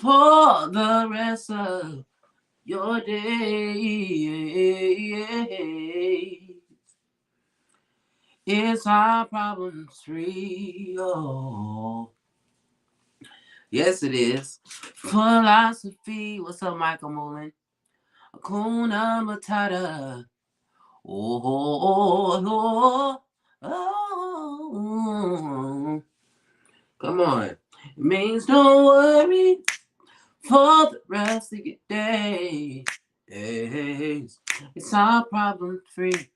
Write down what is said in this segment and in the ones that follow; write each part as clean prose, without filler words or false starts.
for the rest of your day. It's our problem free. Oh, yes, it is. Philosophy. What's up, Michael Mullen? Hakuna Matata. Oh, oh, oh, oh. Come on. It means don't worry for the rest of your day. Days. It's all problem free.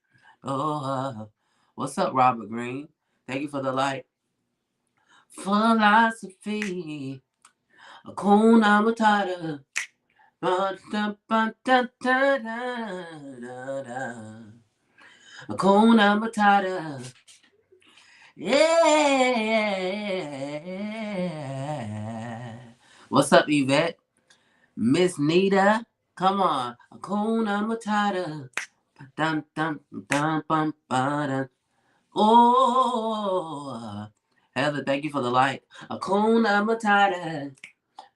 Oh, what's up, Robert Green? Thank you for the light. Philosophy. Hakuna Matata. Hakuna Matata. Yeah. What's up, Yvette? Miss Nita? Come on. Hakuna Matata. Dun, dun, dun, bum, ba, dun. Oh. Heather, thank you for the light. Hakuna Matata.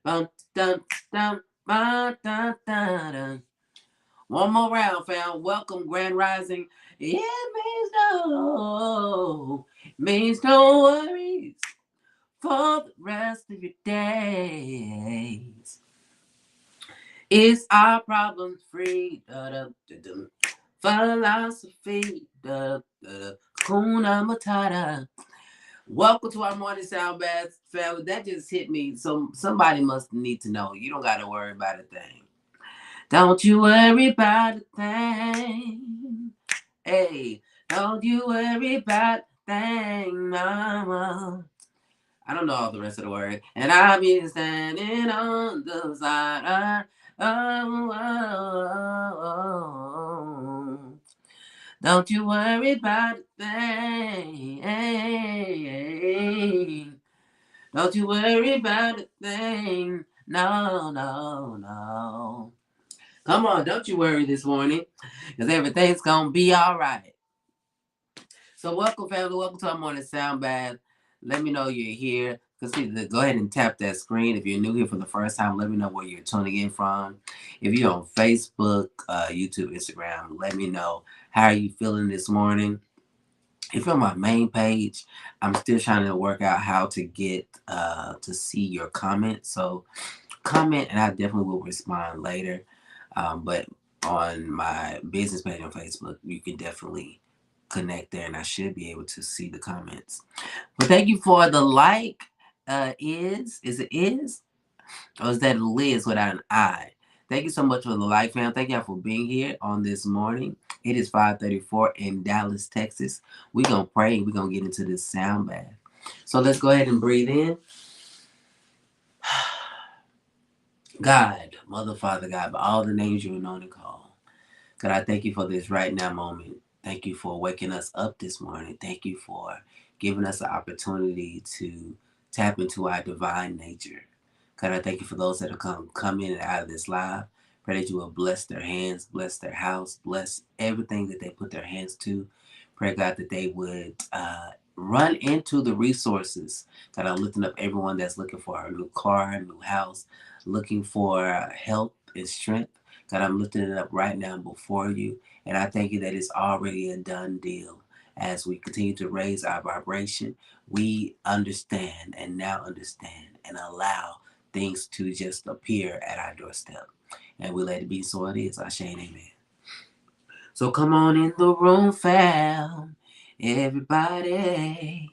Bum, dun, dun, ba, dun, dun, dun. One more round, fam. Welcome, Grand Rising. It means no worries for the rest of your days. It's our problem free. Philosophy. Kuna Matata. Welcome to our morning sound bath, family. That just hit me. So somebody must need to know. You don't got to worry about a thing. Don't you worry about a thing. Hey, don't you worry about a thing, mama. I don't know all the rest of the word. And I'll be standing on the side. Oh, oh, oh, oh. Don't you worry about a thing. Don't you worry about a thing. No, no, no. Come on, don't you worry this morning, because everything's going to be all right. So welcome, family. Welcome to our morning sound bath. Let me know you're here. Go ahead and tap that screen. If you're new here for the first time, let me know where you're tuning in from. If you're on Facebook, YouTube, Instagram, let me know how are you feeling this morning. If you're on my main page, I'm still trying to work out how to get to see your comments. So comment, and I definitely will respond later. But on my business page on Facebook, you can definitely connect there, and I should be able to see the comments. But thank you for the like. Is it is? Or is that Liz without an I? Thank you so much for the like, fam. Thank y'all for being here on this morning. It is 5:34 in Dallas, Texas. We're going to pray and we're going to get into this sound bath. So let's go ahead and breathe in. God, Mother, Father, God, by all the names you know and call. God, I thank you for this right now moment. Thank you for waking us up this morning. Thank you for giving us the opportunity to tap into our divine nature. God, I thank you for those that have come in and out of this live. Pray that you will bless their hands, bless their house, bless everything that they put their hands to. Pray, God, that they would run into the resources. God, I'm lifting up everyone that's looking for a new car, a new house, looking for help and strength. God, I'm lifting it up right now before you. And I thank you that it's already a done deal. As we continue to raise our vibration, we understand and now understand and allow things to just appear at our doorstep. And we let it be so it is. Ashe and amen. So come on in the room, fam. Everybody.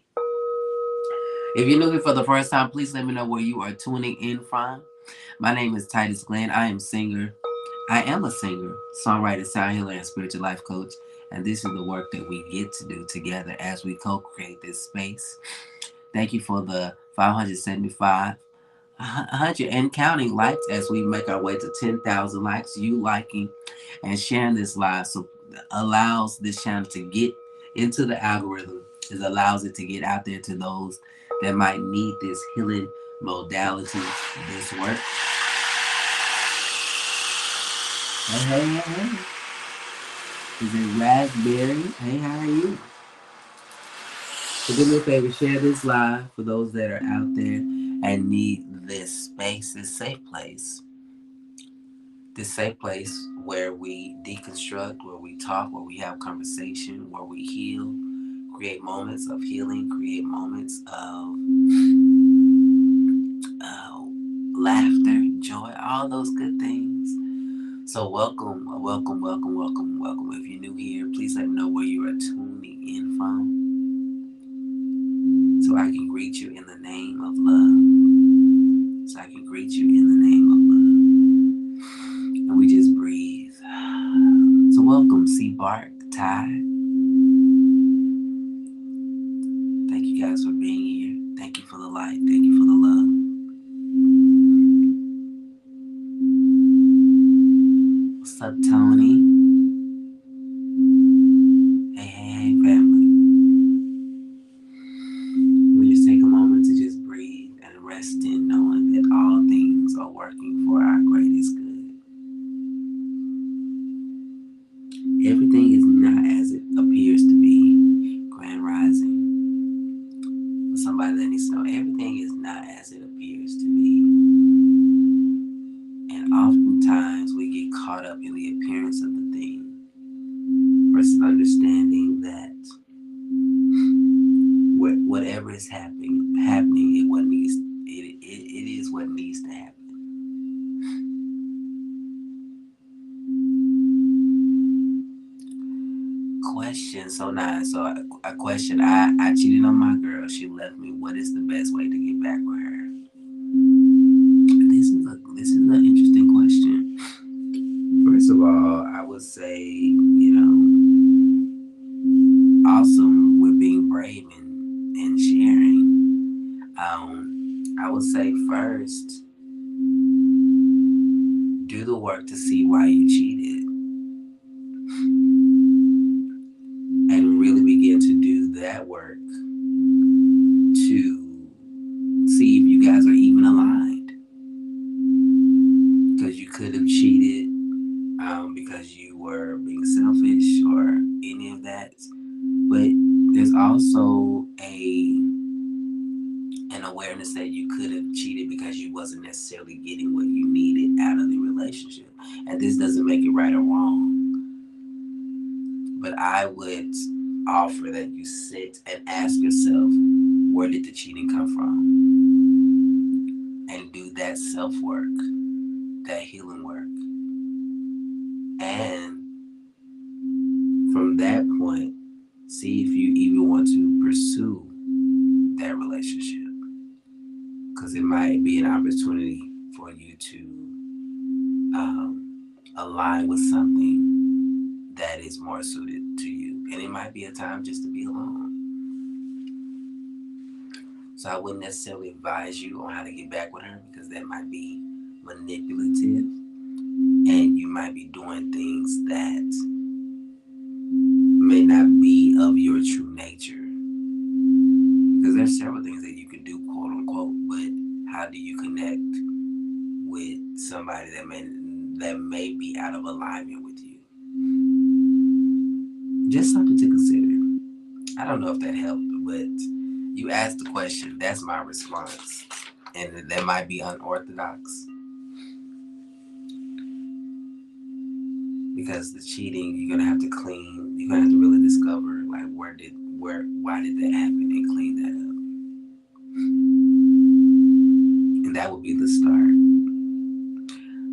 If you're new here for the first time, please let me know where you are tuning in from. My name is Titus Glenn. I am a singer, songwriter, sound healer, and spiritual life coach. And this is the work that we get to do together as we co-create this space. Thank you for the 575, 100 and counting likes as we make our way to 10,000 likes. You liking and sharing this live so allows this channel to get into the algorithm. It allows it to get out there to those that might need this healing modality, this work. Hey. Is it Raspberry? Hey, how are you? So do me a favor, share this live for those that are out there and need this space, this safe place where we deconstruct, where we talk, where we have conversation, where we heal, create moments of healing, create moments of uh, laughter, joy, all those good things. So welcome, welcome, welcome, welcome, welcome. If you're new here, please let me know where you are tuning in from so I can greet you in the name of love. So I can greet you in the name of love. And we just breathe. So welcome, Sea Bark, Ty. Thank you guys for being here. Thank you for the light. Thank you for the love. What's up, Tony? Hey, hey, hey, family. We just take a moment to just breathe and rest in knowing that all things are working for our greatest good. Everything is not as it appears to be. Grand Rising. For somebody that needs to know, everything is not as it appears to be. And oftentimes we get caught up in the appearance of the thing versus understanding that whatever is happening, it is what needs to happen. Question so nice. So a question. I cheated on my girl. She left me. What is the best way to get back with her? This is an interesting question. First of all, I would say, awesome with being brave and sharing. I would say first, do the work to see why you cheated, and really begin to do that work to see if you guys are even aligned. Because you could have cheated because you were being selfish or any of that. But there's also an awareness that you could have cheated because you wasn't necessarily getting what you needed out of the relationship. And this doesn't make it right or wrong. But I would offer that you sit and ask yourself, where did the cheating come from? And do that self-work, that healing work. And from that point, see if you even want to pursue that relationship. Because it might be an opportunity for you to align with something that is more suited to you. And it might be a time just to be alone. So I wouldn't necessarily advise you on how to get back with her because that might be manipulative and you might be doing things that may not be of your true nature. Because there's several things that you can do, quote unquote, but how do you connect with somebody that may be out of alignment with you? Just something to consider. I don't know if that helped, but you asked the question. That's my response. And that might be unorthodox. Because the cheating, you're gonna have to clean. You're gonna have to really discover like why did that happen and clean that up. And that would be the start.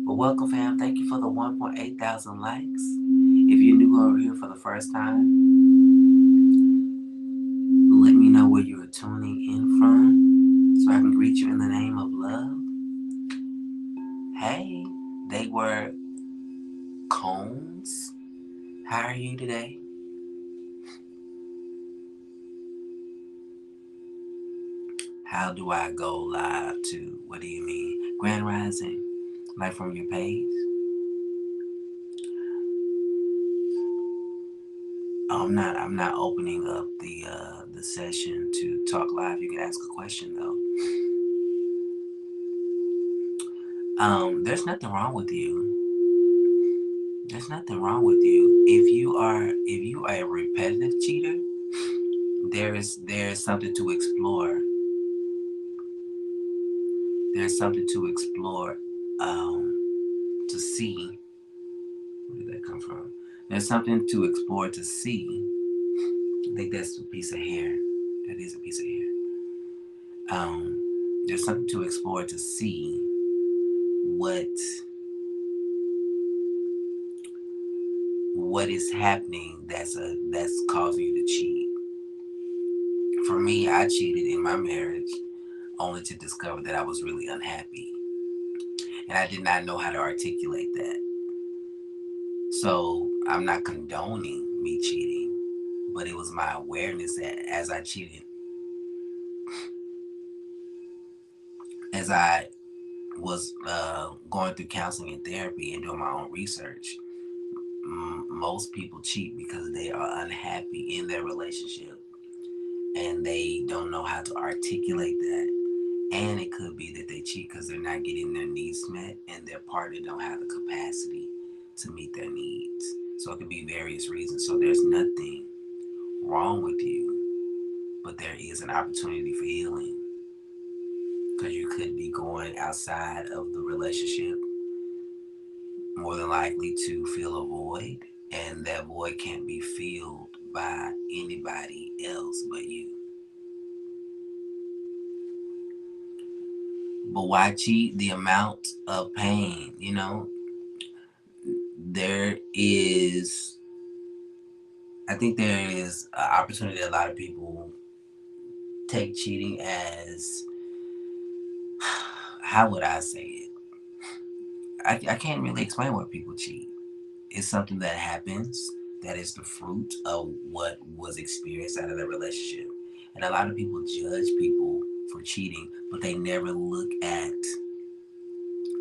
But welcome, fam. Thank you for the 1.8 thousand likes. If you're new over here for the first time, let me know where you are tuning in from so I can greet you in the name of love. Hey, they were Cones. How are you today? How do I go live to? What do you mean? Grand Rising? Like from your page? Oh, I'm not opening up the session to talk live. You can ask a question though. There's nothing wrong with you. There's nothing wrong with you. If you are a repetitive cheater, there is something to explore. there's something to explore, to see. Where did that come from? There's something to explore to see. I think that's a piece of hair. That is a piece of hair. There's something to explore to see what is happening that's causing you to cheat. For me, I cheated in my marriage only to discover that I was really unhappy, and I did not know how to articulate that. So I'm not condoning me cheating, but it was my awareness that as I cheated, as I was going through counseling and therapy and doing my own research, most people cheat because they are unhappy in their relationship and they don't know how to articulate that. And it could be that they cheat because they're not getting their needs met and their partner don't have the capacity to meet their needs. So it could be various reasons. So there's nothing wrong with you, but there is an opportunity for healing because you could be going outside of the relationship more than likely to fill a void, and that void can't be filled by anybody else but you. But why cheat? The amount of pain, there is, I think there is an opportunity that a lot of people take cheating as, how would I say it? I can't really explain why people cheat. It's something that happens that is the fruit of what was experienced out of the relationship. And a lot of people judge people for cheating, but they never look at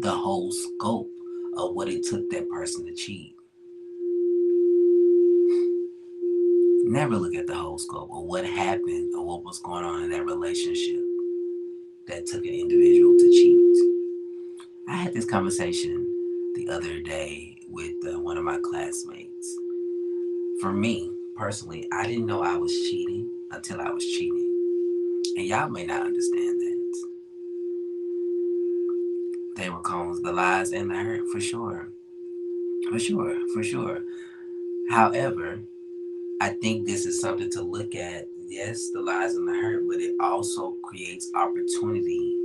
the whole scope of what it took that person to cheat. Never look at the whole scope of what happened or what was going on in that relationship that took an individual to cheat. I had this conversation the other day with one of my classmates. For me, personally, I didn't know I was cheating until I was cheating. And y'all may not understand that. They were called the lies and the hurt, for sure. For sure, for sure. However, I think this is something to look at. Yes, the lies and the hurt, but it also creates opportunity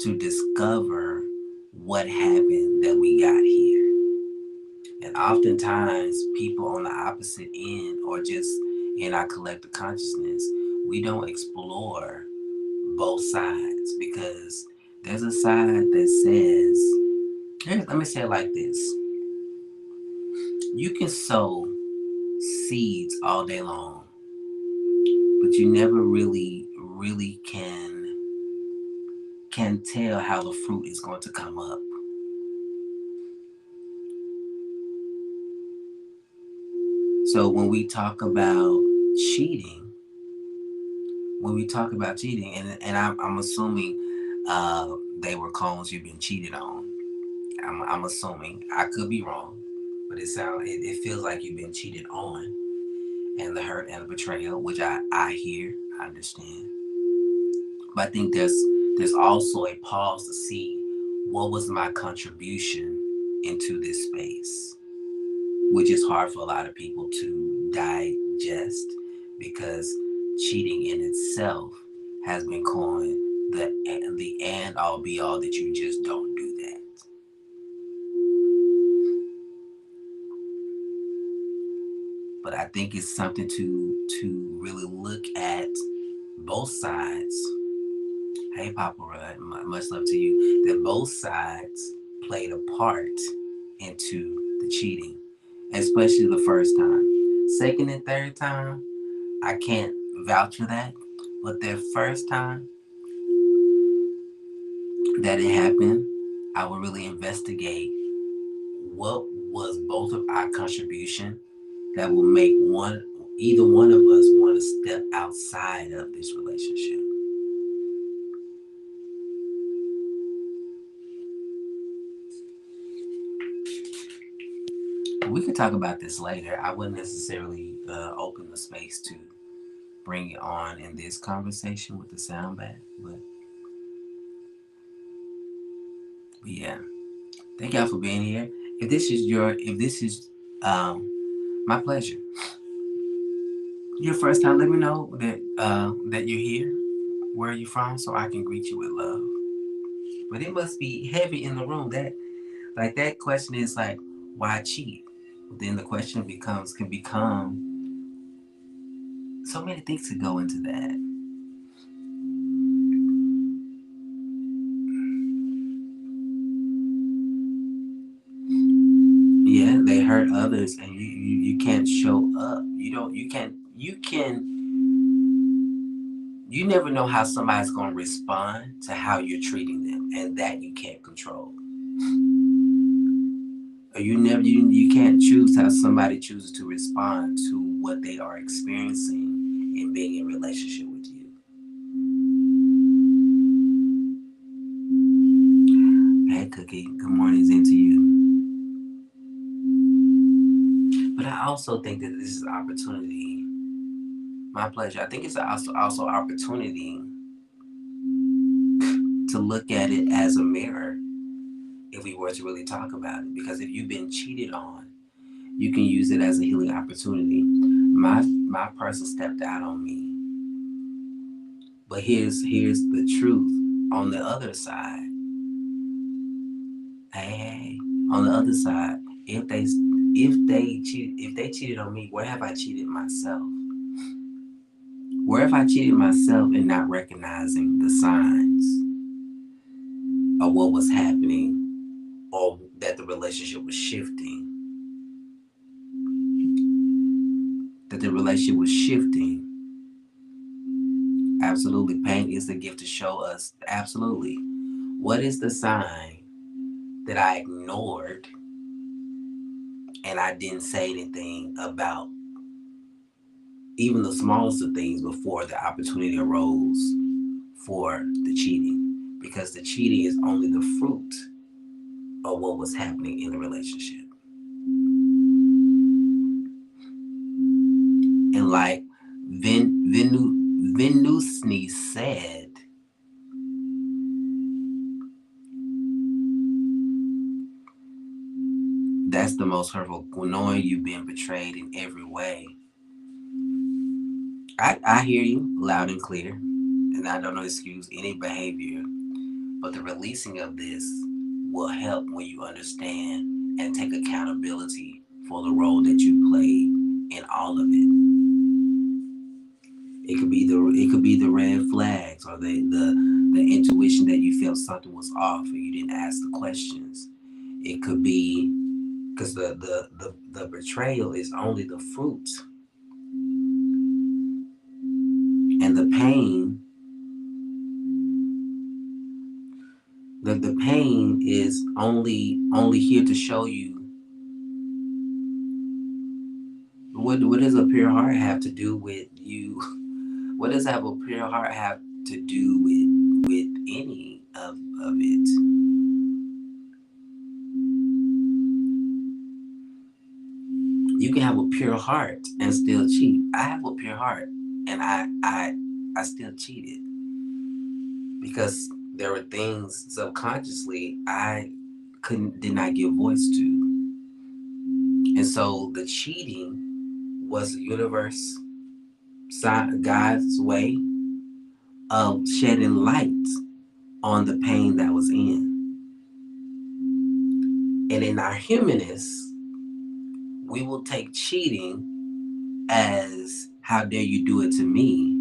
to discover what happened that we got here. And oftentimes, people on the opposite end or just in our collective consciousness, we don't explore both sides because there's a side that says, let me say it like this. You can sow seeds all day long, but you never really can tell how the fruit is going to come up. So when we talk about cheating, and I'm assuming they were calls you've been cheated on. I'm assuming. I could be wrong, but it feels like you've been cheated on, and the hurt and the betrayal, which I hear, I understand. But I think there's also a pause to see what was my contribution into this space, which is hard for a lot of people to digest because cheating in itself has been coined the end all be all that you just don't do that. But I think it's something to really look at both sides. Hey, Papa Rudd, much love to you. That both sides played a part into the cheating, especially the first time. Second and third time, I can't vouch for that. But that first time that it happened, I would really investigate what was both of our contribution that will make either one of us want to step outside of this relationship. We could talk about this later. I wouldn't necessarily open the space to bring it on in this conversation with the sound back, but Yeah. Thank y'all for being here. If this is my pleasure. Your first time, let me know that you're here. Where are you from, so I can greet you with love. But it must be heavy in the room. That question is like, why cheat? Then the question can become so many things to go into that. Yeah, they hurt others, and you can't show up. You never know how somebody's gonna respond to how you're treating them, and that you can't control. Or you can't choose how somebody chooses to respond to what they are experiencing in being in relationship with you. Hey Cookie, good mornings into you. But I also think that this is an opportunity. My pleasure. I think it's also opportunity to look at it as a mirror if we were to really talk about it. Because if you've been cheated on, you can use it as a healing opportunity. My person stepped out on me. But here's the truth. On the other side, hey, on the other side, if they cheated on me, where have I cheated myself? Where have I cheated myself in not recognizing the signs of what was happening or that the relationship was shifting? That the relationship was shifting. Absolutely. Pain is the gift to show us. Absolutely. What is the sign that I ignored and I didn't say anything about even the smallest of things before the opportunity arose for the cheating? Because the cheating is only the fruit of what was happening in the relationship. And like Venusni said, that's the most hurtful, knowing you've been betrayed in every way. I hear you loud and clear, and I don't excuse any behavior, but the releasing of this will help when you understand and take accountability for the role that you played in all of it. It could be the red flags or the intuition that you felt something was off and you didn't ask the questions. It could be because the betrayal is only the fruit, and the pain is only here to show you what does a pure heart have to do with you. What does have a pure heart have to do with any of it? You can have a pure heart and still cheat. I have a pure heart and I still cheated because there were things subconsciously I did not give voice to. And so the cheating was the universe, God's way of shedding light on the pain that was in. And in our humanness, we will take cheating as how dare you do it to me.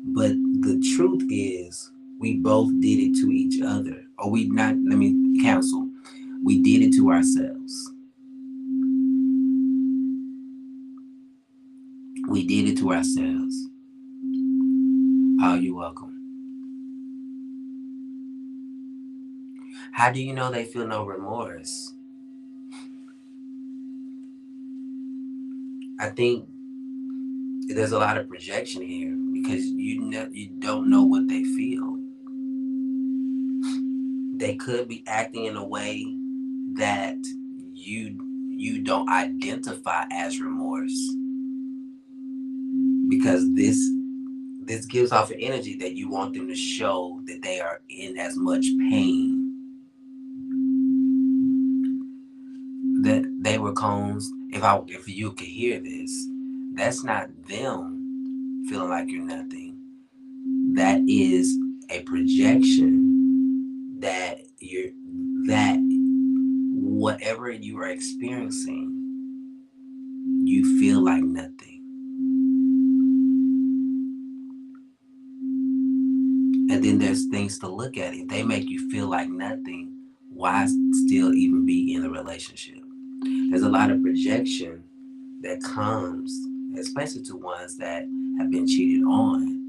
But the truth is we both did it to each other. Or we not let me cancel. We did it to ourselves. We did it to ourselves. Oh, you're welcome. How do you know they feel no remorse? I think there's a lot of projection here because you don't know what they feel. They could be acting in a way that you don't identify as remorse because this gives off an energy that you want them to show that they are in as much pain were cones, if you could hear this, that's not them feeling like you're nothing. That is a projection that whatever you are experiencing, you feel like nothing. And then there's things to look at. If they make you feel like nothing, why still even be in a relationship? There's a lot of projection that comes, especially to ones that have been cheated on,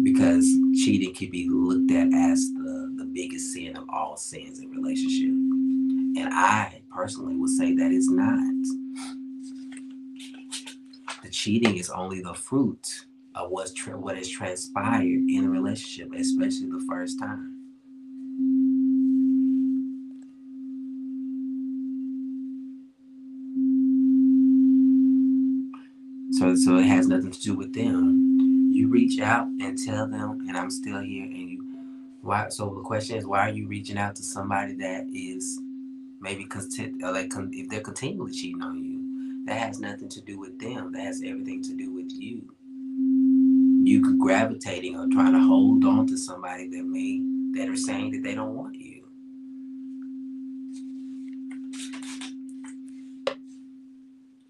because cheating can be looked at as the biggest sin of all sins in relationship. And I personally would say that it's not. The cheating is only the fruit of what has transpired in a relationship, especially the first time. So it has nothing to do with them. You reach out and tell them, and I'm still here. And you, why? So the question is, why are you reaching out to somebody that is maybe if they're continually cheating on you? That has nothing to do with them. That has everything to do with you. You could gravitating or trying to hold on to somebody that are saying that they don't want you.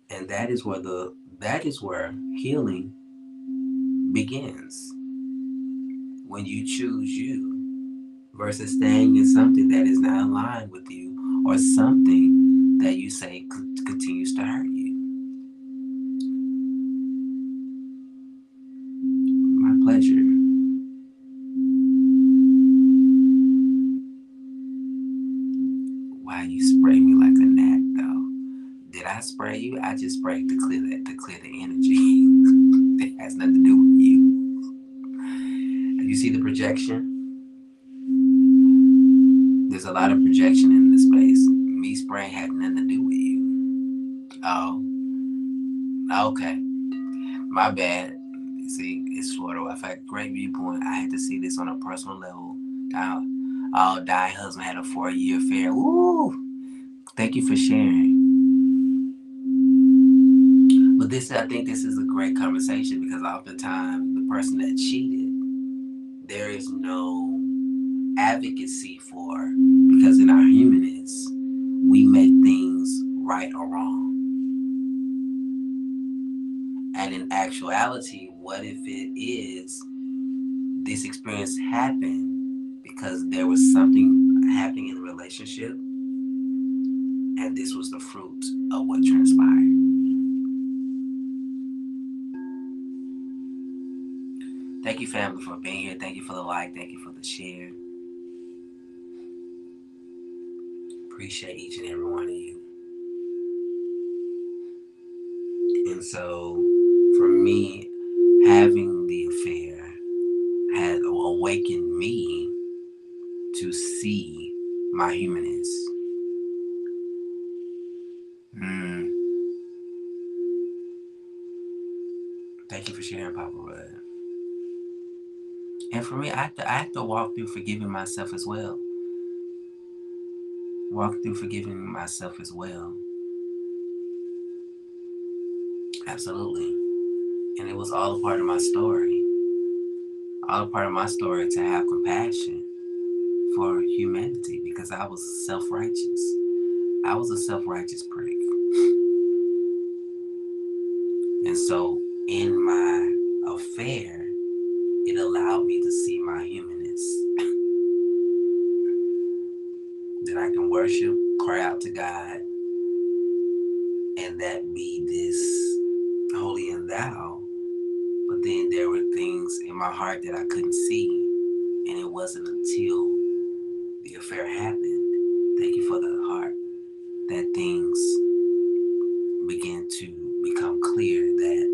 And that is where healing begins. When you choose you versus staying in something that is not aligned with you, or something that you say continues to hurt you. My pleasure. Why you spray me like a gnat though? Did I spray you? I just sprayed to clear the energy. It has nothing to do with you. You see the projection? There's a lot of projection in this space. Me spraying had nothing to do with you. Oh, okay. My bad. See, it's sort of a great viewpoint. I had to see this on a personal level. Dying husband had a 4-year affair. Ooh, thank you for sharing. But I think this is a great conversation, because oftentimes the person that cheated, there is no advocacy for, because in our humanness, we make things right or wrong. And in actuality, what if it is this experience happened because there was something happening in the relationship, and this was the fruit of what transpired? Thank you, family, for being here. Thank you for the like. Thank you for the share. Appreciate each and every one of you. And so, for me, having the affair had awakened me to see my humanness. Thank you for sharing, Papa Rudd. And for me, I have to walk through forgiving myself as well. Absolutely. And it was all a part of my story. All a part of my story to have compassion for humanity, because I was self-righteous. I was a self-righteous prick. And so in my affair, it allowed me to see my humanness. That I can worship, cry out to God, and that be this holy and thou. But then there were things in my heart that I couldn't see. And it wasn't until the affair happened, thank you for the heart, that things began to become clear that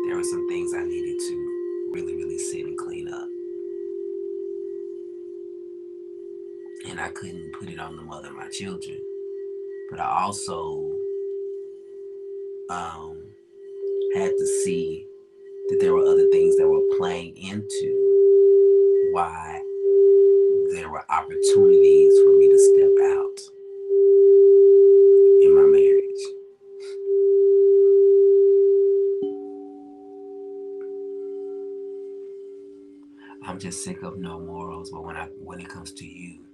there were some things I needed to really, really sit and clean up. And I couldn't put it on the mother of my children. But I also had to see that there were other things that were playing into why there were opportunities for me to step out. I'm just sick of no morals. But when it comes to you,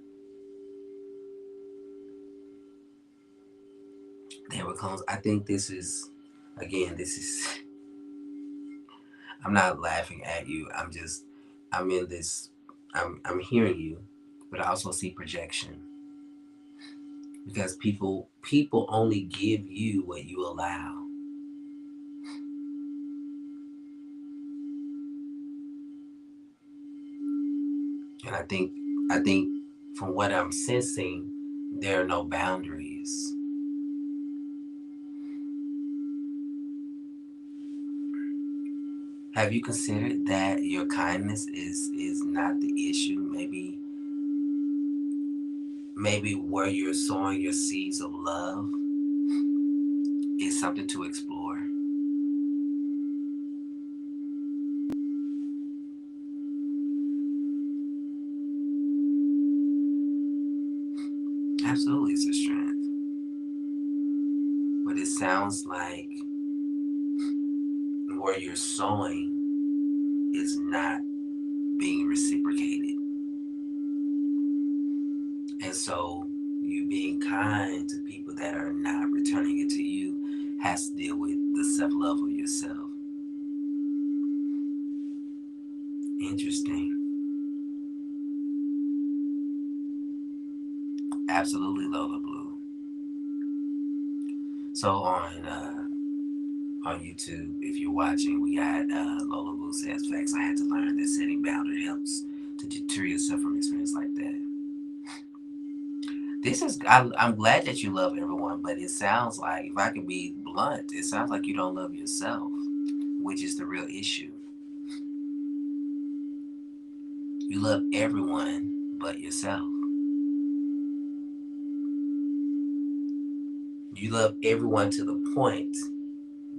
there it comes. I think this is, again, this is. I'm not laughing at you. I'm in this. I'm hearing you, but I also see projection because people only give you what you allow. And I think from what I'm sensing, there are no boundaries. Have you considered that your kindness is not the issue? Maybe where you're sowing your seeds of love is something to explore. Absolutely, it's a strength. But it sounds like where you're sowing is not being reciprocated. And so you being kind to people that are not returning it to you has to deal with the self-love of yourself. Interesting. Absolutely, Lola Blue. So on YouTube, if you're watching, we got Lola Blue says facts. I had to learn that setting boundaries helps to deter yourself from experience like that. I'm glad that you love everyone, but it sounds like, if I can be blunt, it sounds like you don't love yourself, which is the real issue. You love everyone but yourself. You love everyone to the point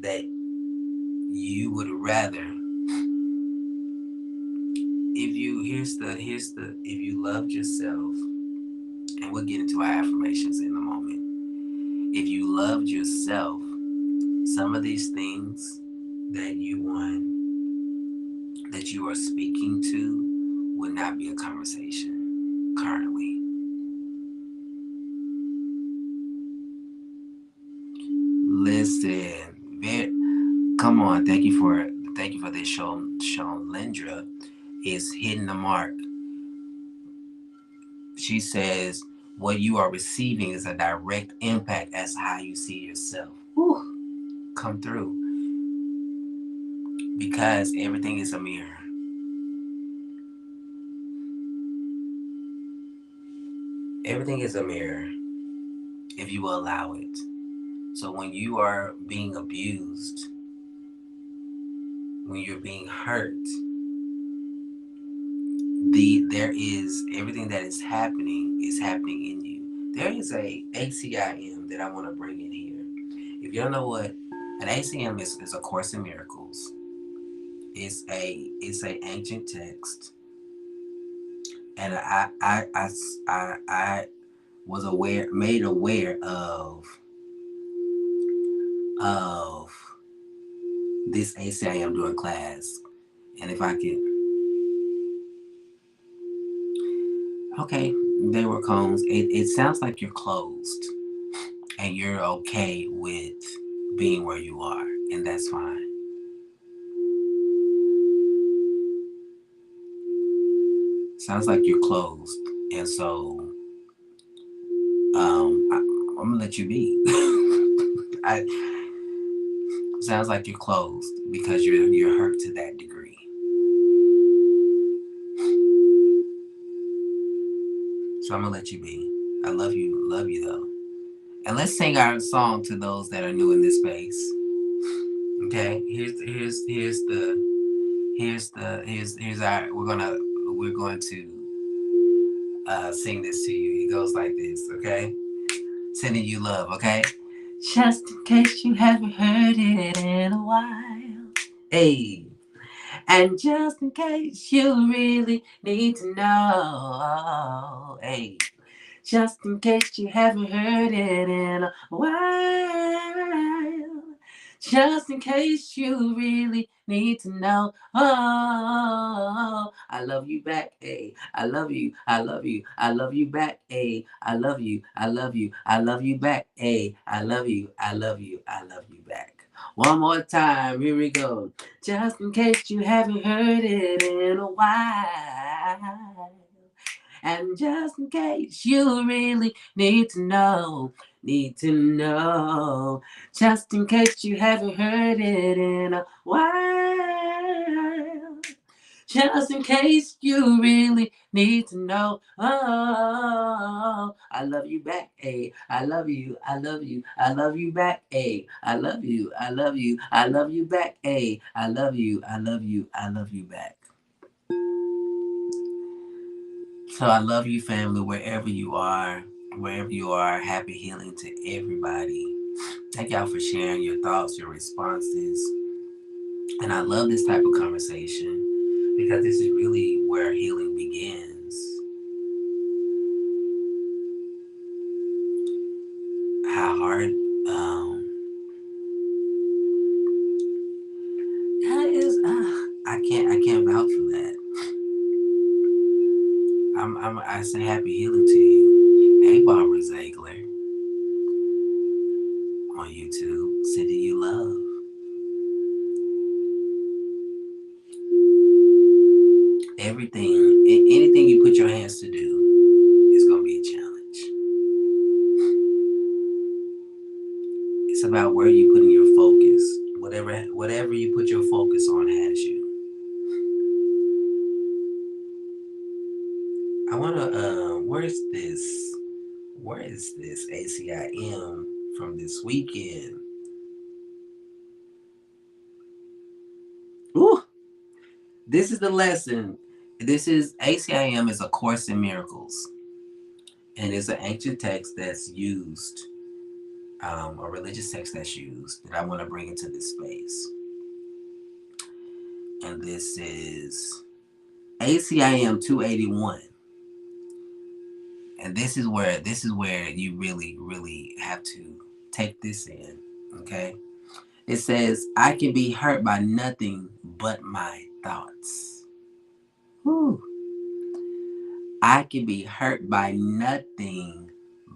that you would rather, if you loved yourself, and we'll get into our affirmations in a moment. If you loved yourself, some of these things that you want, that you are speaking to, would not be a conversation currently. Listen, come on. Thank you for this. Sean Lindra is hitting the mark. She says what you are receiving is a direct impact as to how you see yourself. Whew, come through, because everything is a mirror. Everything is a mirror if you allow it. So when you are being abused, when you're being hurt, there is everything that is happening in you. There is a ACIM that I want to bring in here. If you don't know what an ACM is a Course in Miracles. It's a ancient text, and I was made aware of this ACIM during class, and if I can, okay, they were cones. It sounds like you're closed, and you're okay with being where you are, and that's fine. Sounds like you're closed, and so I'm gonna let you be. I sounds like you're closed because you're hurt to that degree. So I'm gonna let you be. I love you though. And let's sing our song to those that are new in this space. Okay, here's our we're going to sing this to you. It goes like this, okay? Sending you love, okay? Just in case you haven't heard it in a while. Hey. And just in case you really need to know. Hey. Just in case you haven't heard it in a while. Just in case you really need to know. Oh, I love you back. Hey, I love you. I love you. I love you back. Hey, I love you. I love you. I love you back. Hey, I love you. I love you. I love you back. One more time. Here we go. Just in case you haven't heard it in a while. And just in case you really need to know, just in case you haven't heard it in a while, just in case you really need to know. Oh, I love you back, eh? I love you, I love you, I love you back, eh? I love you, I love you, I love you back, eh? I love you, I love you, I love you back. So I love you, family, wherever you are. Wherever you are, happy healing to everybody. Thank y'all for sharing your thoughts, your responses. And I love this type of conversation because this is really where healing begins. How hard that is. I can't vouch for that. I say happy healing to you. Hey, Barbara Ziegler on YouTube, sending you love. Anything you put your hands to do is gonna be a challenge. It's about where you putting your focus. Whatever you put your focus on has you. I wanna where is this ACIM from this weekend? Ooh, this is the lesson. This is ACIM is a course in miracles, and it's an ancient text that's used, a religious text that's used that I want to bring into this space. And this is ACIM 281. And this is where you really have to take this in. Okay. It says, I can be hurt by nothing but my thoughts. Whew. I can be hurt by nothing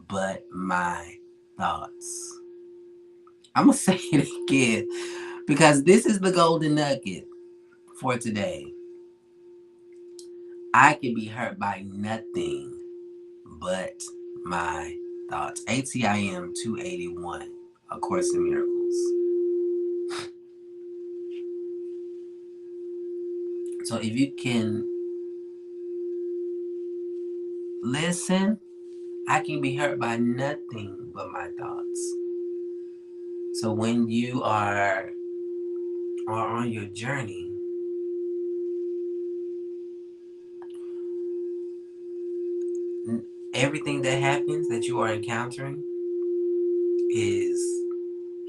but my thoughts. I'm going to say it again because this is the golden nugget for today. I can be hurt by nothing but my thoughts. ATIM 281, A Course in Miracles. So if you can listen, I can be hurt by nothing but my thoughts. So when you are on your journey, everything that happens that you are encountering is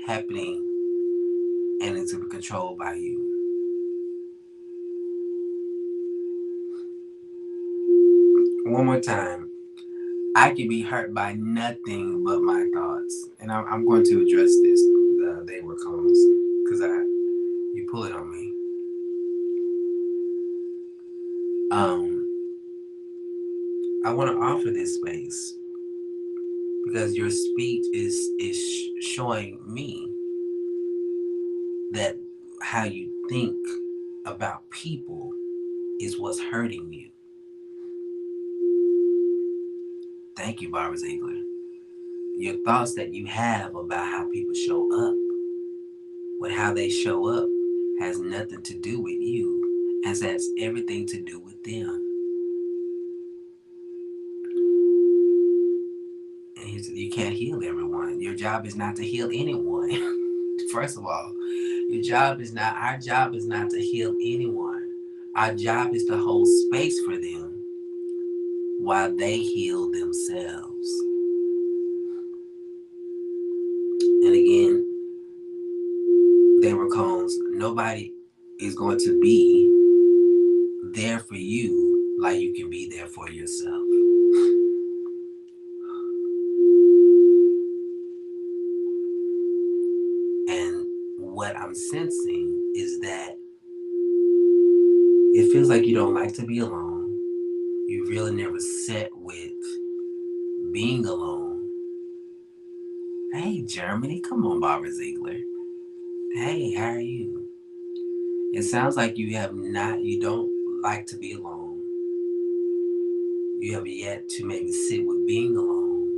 happening and it's controlled by you. One more time. I can be hurt by nothing but my thoughts. And I'm going to address this. They were cones because you pull it on me. I want to offer this space because your speech is showing me that how you think about people is what's hurting you. Thank you, Barbara Ziegler. Your thoughts that you have about how people show up, with how they show up, has nothing to do with you, and has everything to do with them. And you can't heal everyone. Your job is not to heal anyone. First of all, our job is not to heal anyone. Our job is to hold space for them while they heal themselves. And again, they were cones. Nobody is going to be there for you like you can be there for yourself. And I'm sensing is that it feels like you don't like to be alone. You really never set with being alone. Hey, Germany, come on, Barbara Ziegler. Hey, how are you? It sounds like you don't like to be alone. You have yet to maybe sit with being alone,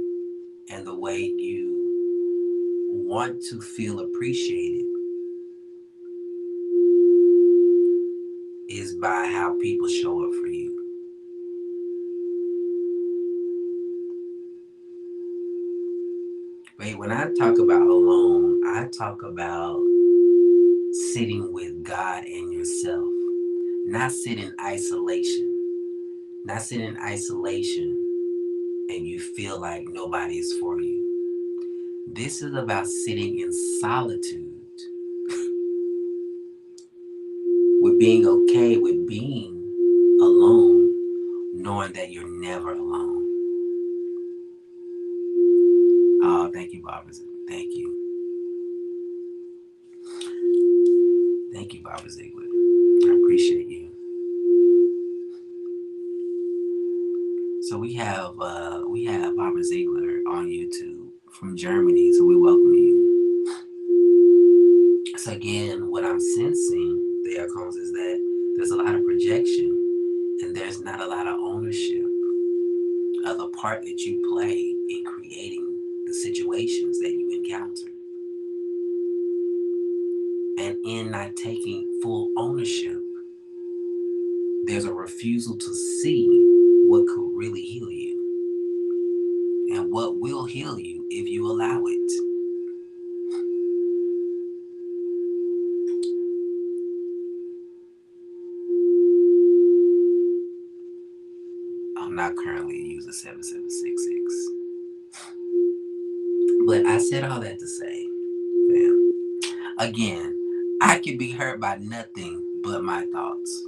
and the way you want to feel appreciated is by how people show up for you. Wait, when I talk about alone, I talk about sitting with God and yourself, not sit in isolation. Not sit in isolation and you feel like nobody is for you. This is about sitting in solitude with being okay with being alone, knowing that you're never alone. Oh, thank you, Barbara. Thank you. Thank you, Barbara Ziegler. I appreciate you. So we have Barbara Ziegler on YouTube from Germany, so we welcome you. So again, what I'm sensing there comes is that there's a lot of projection and there's not a lot of ownership of the part that you play in creating the situations that you encounter. And in not taking full ownership, there's a refusal to see what could really heal you and what will heal you if you allow it. I'm not currently using 7766. But I said all that to say, fam, again, I can be hurt by nothing but my thoughts.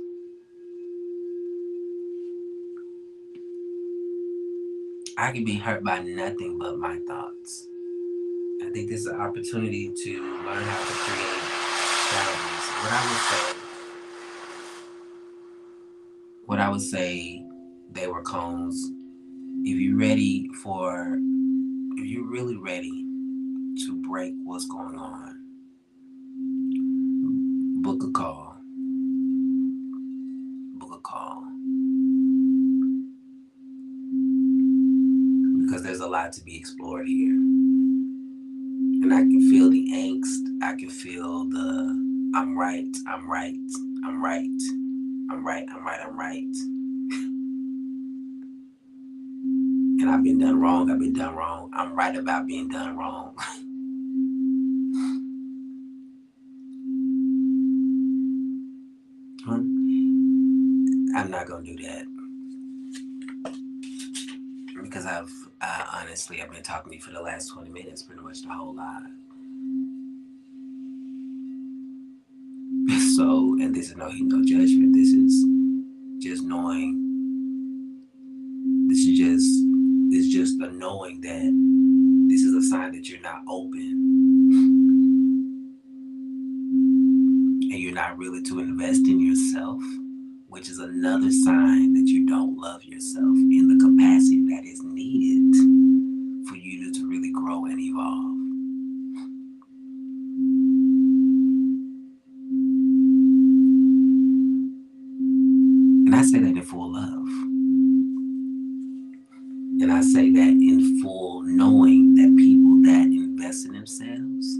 I can be hurt by nothing but my thoughts. I think this is an opportunity to learn how to create boundaries. What I would say, they were cones. If you're really ready to break what's going on, book a call. Because there's a lot to be explored here. And I can feel the angst. I can feel the I'm right. And I've been done wrong. I'm right about being done wrong. I'm not going to do that. Because I've been talking to you for the last 20 minutes, pretty much the whole lot. So, and this is no judgment. This is just knowing. This is just a knowing that this is a sign that you're not open and you're not really to invest in yourself, which is another sign that you don't love yourself in the capacity that is needed for you to really grow and evolve. And I say that in full love. And I say that in full knowing that people that invest in themselves,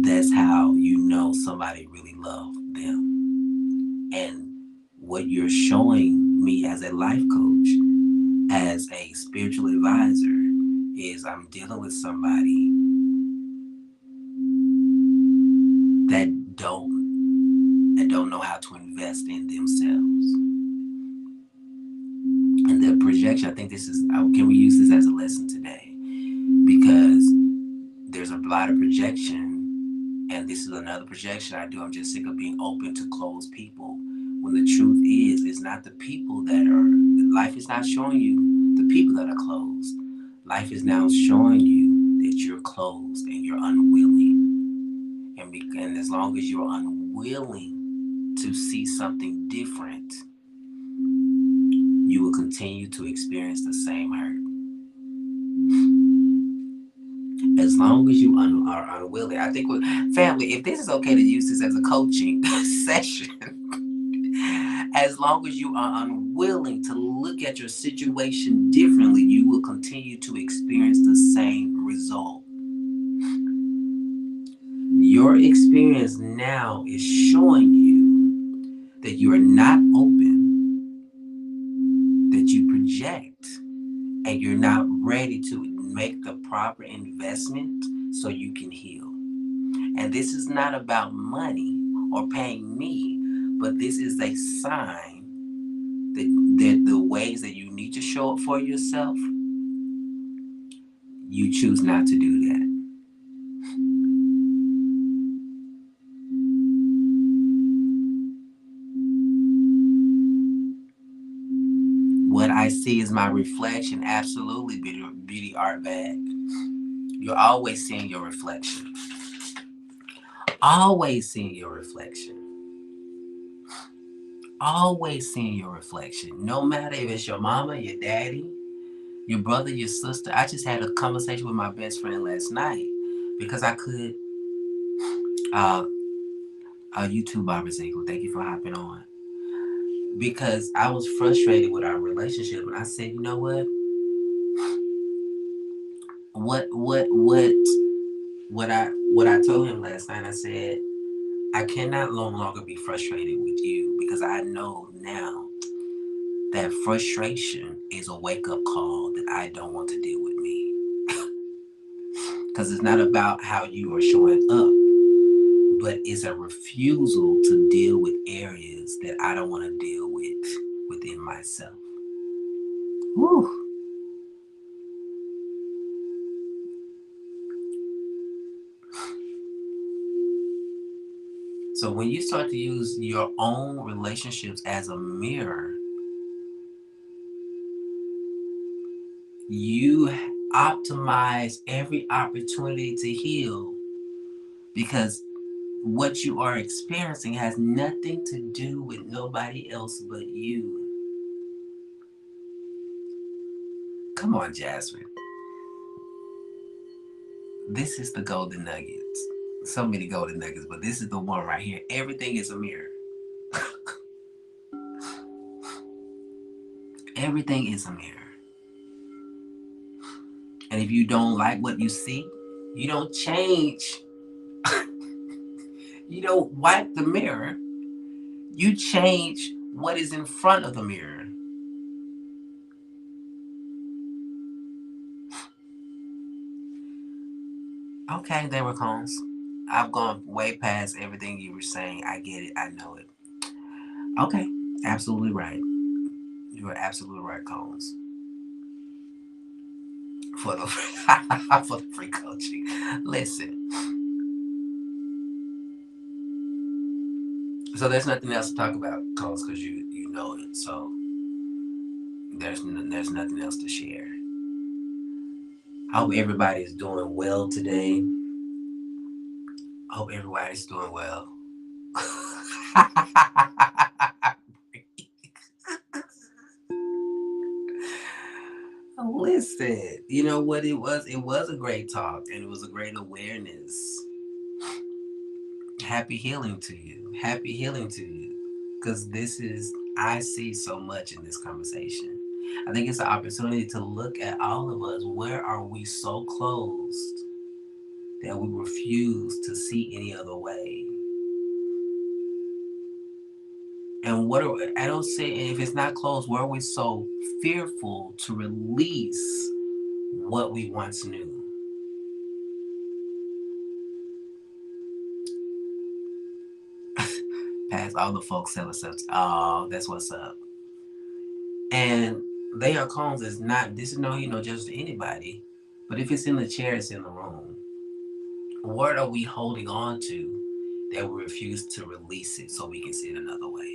that's how you know somebody really loves them. And what you're showing me as a life coach, as a spiritual advisor, is I'm dealing with somebody that don't know how to invest in themselves. And the projection, I think can we use this as a lesson today? Because there's a lot of projection, and this is another projection I do. I'm just sick of being open to closed people. When the truth is, it's not the people life is not showing you the people that are closed. Life is now showing you that you're closed and you're unwilling. And as long as you're unwilling to see something different, you will continue to experience the same hurt. As long as you are unwilling, I think with family, if this is okay to use this as a coaching session, as long as you are unwilling to look at your situation differently, you will continue to experience the same result. Your experience now is showing you that you are not open, that you project, and you're not ready to make the proper investment so you can heal. And this is not about money or paying me, but this is a sign that the ways that you need to show up for yourself, you choose not to do that. What I see is my reflection. Absolutely, beauty art bag. You're always seeing your reflection. Always seeing your reflection. Always seeing your reflection. No matter if it's your mama, your daddy, your brother, your sister. I just had a conversation with my best friend last night because I could. Uh, YouTube Barbara Ziegler, thank you for hopping on. Because I was frustrated with our relationship, and I said, you know what? What I told him last night. I said, I cannot no longer be frustrated with you because I know now that frustration is a wake up call that I don't want to deal with me. Because it's not about how you are showing up, but it's a refusal to deal with areas that I don't want to deal with within myself. Whew. So when you start to use your own relationships as a mirror, you optimize every opportunity to heal because what you are experiencing has nothing to do with nobody else but you. Come on, Jasmine. This is the golden nuggets. So many golden nuggets, but this is the one right here. Everything is a mirror. Everything is a mirror. And if you don't like what you see, you don't change. You don't wipe the mirror. You change what is in front of the mirror. Okay, there were cones. I've gone way past everything you were saying. I get it. I know it. Okay, absolutely right. You are absolutely right, Cones. For the for the free coaching. Listen. So there's nothing else to talk about, Cones, because you know it. So there's nothing else to share. I hope everybody is doing well today. I hope everybody's doing well. Listen, you know what it was? It was a great talk and it was a great awareness. Happy healing to you. Happy healing to you. Because I see so much in this conversation. I think it's an opportunity to look at all of us. Where are we so closed that we refuse to see any other way? And I don't say if it's not closed, where are we so fearful to release what we once knew? Past all the folks selling stuff. Oh, that's what's up. And they are cones. It's not, this is no just anybody. But if it's in the chair, it's in the room. What are we holding on to that we refuse to release it so we can see it another way?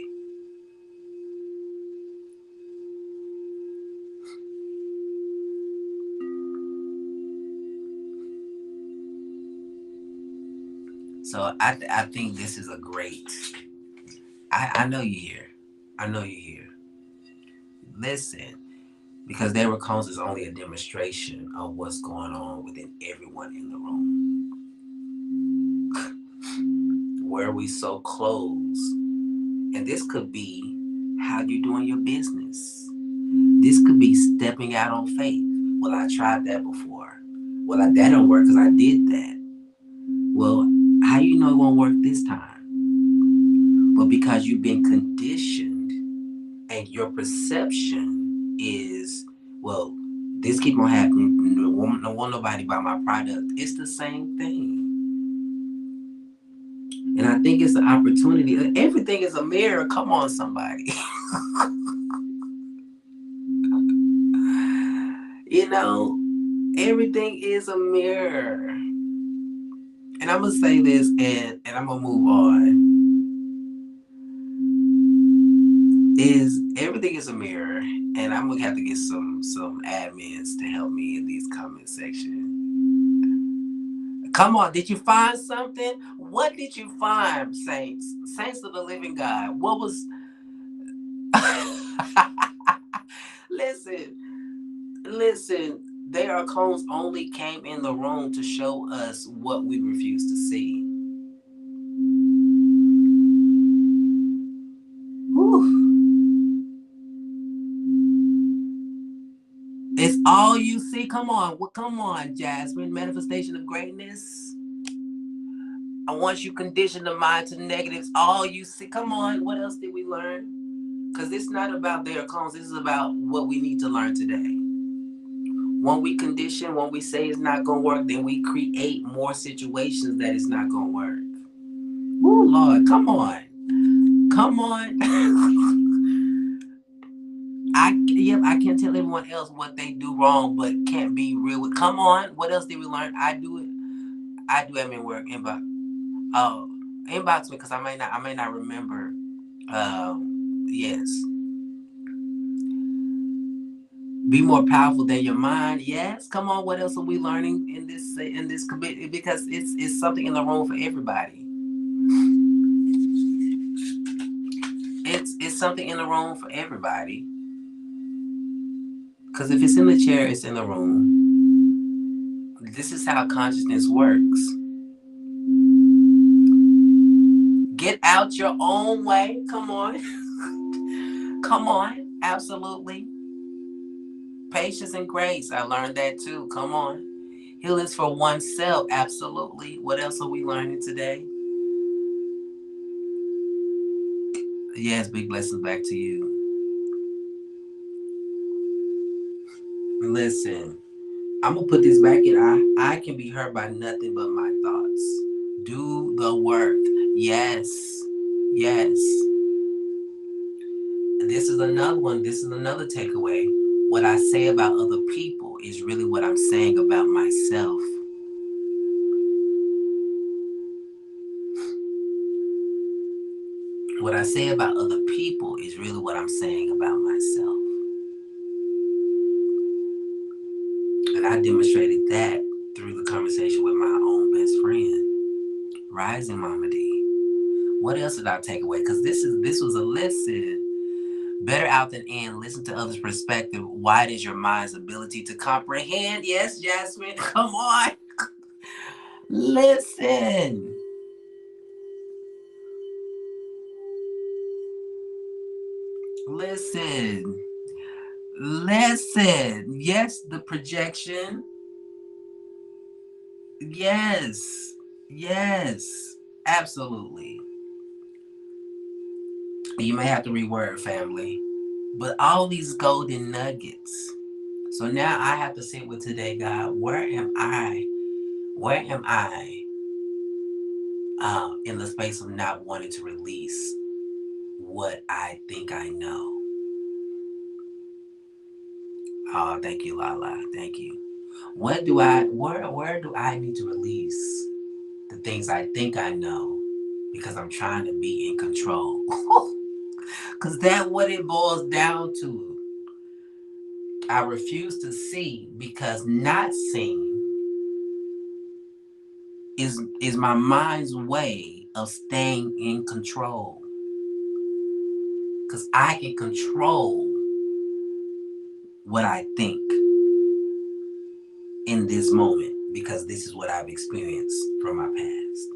So I think this is a great. I know you're here. I know you're here. Listen, because their recounts is only a demonstration of what's going on within everyone in the room. Where we so close, and this could be how you're doing your business. This could be stepping out on faith. Well, I tried that before. Well, that don't work because I did that. Well, how you know it won't work this time? But because you've been conditioned and your perception is, well, this keep on happening. No one nobody buy my product. It's the same thing. And I think it's an opportunity. Everything is a mirror. Come on, somebody. You know, everything is a mirror. And I'm going to say this and I'm going to move on. Is everything is a mirror, and I'm gonna have to get some admins to help me in these comment section. Come on, did you find something? What did you find, saints? Saints of the living God. What was listen, their accounts only came in the room to show us what we refuse to see. Whew. It's all you see. Come on, Jasmine. Manifestation of greatness. And once you condition the mind to negatives, all you see. Come on, what else did we learn? Because it's not about their accounts. This is about what we need to learn today. When we condition, when we say it's not going to work, then we create more situations that it's not going to work. Ooh, Lord, come on. Come on. I can't tell everyone else what they do wrong, but can't be real with. Come on. What else did we learn? I do admin work. Inbox me because I may not remember. Yes. Be more powerful than your mind. Yes. Come on. What else are we learning in this committee? Because it's something in the room for everybody. It's something in the room for everybody. Because if it's in the chair, it's in the room. This is how consciousness works. Get out your own way. Come on. Come on. Absolutely. Patience and grace. I learned that too. Come on. Healings for oneself. Absolutely. What else are we learning today? Yes, big blessings back to you. Listen, I'm going to put this back in. I can be hurt by nothing but my thoughts. Do the work. Yes. Yes. And this is another one. This is another takeaway. What I say about other people is really what I'm saying about myself. What I say about other people is really what I'm saying about myself. And I demonstrated that through the conversation with my own best friend, Rising Mama D. What else did I take away? Because this was a lesson. Better out than in. Listen to others' perspective. Wide is your mind's ability to comprehend. Yes, Jasmine. Come on. Listen. Listen. Yes, the projection. Yes. Absolutely. You may have to reword, family. But all these golden nuggets. So now I have to sit with today, God. Where am I? In the space of not wanting to release what I think I know. Oh, thank you, Lala. Thank you. Where do I need to release the things I think I know because I'm trying to be in control? Because that's what it boils down to. I refuse to see because not seeing is my mind's way of staying in control. Because I can control what I think in this moment, because this is what I've experienced from my past.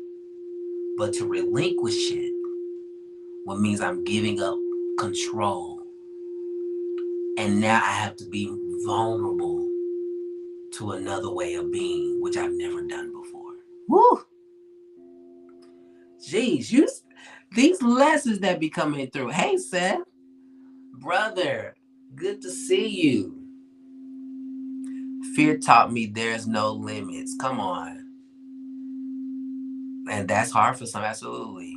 But to relinquish it, what means I'm giving up control. And now I have to be vulnerable to another way of being, which I've never done before. Woo! Jeez, these lessons that be coming through. Hey, Sapp, brother, good to see you. Fear taught me there's no limits. Come on. And that's hard for some, absolutely.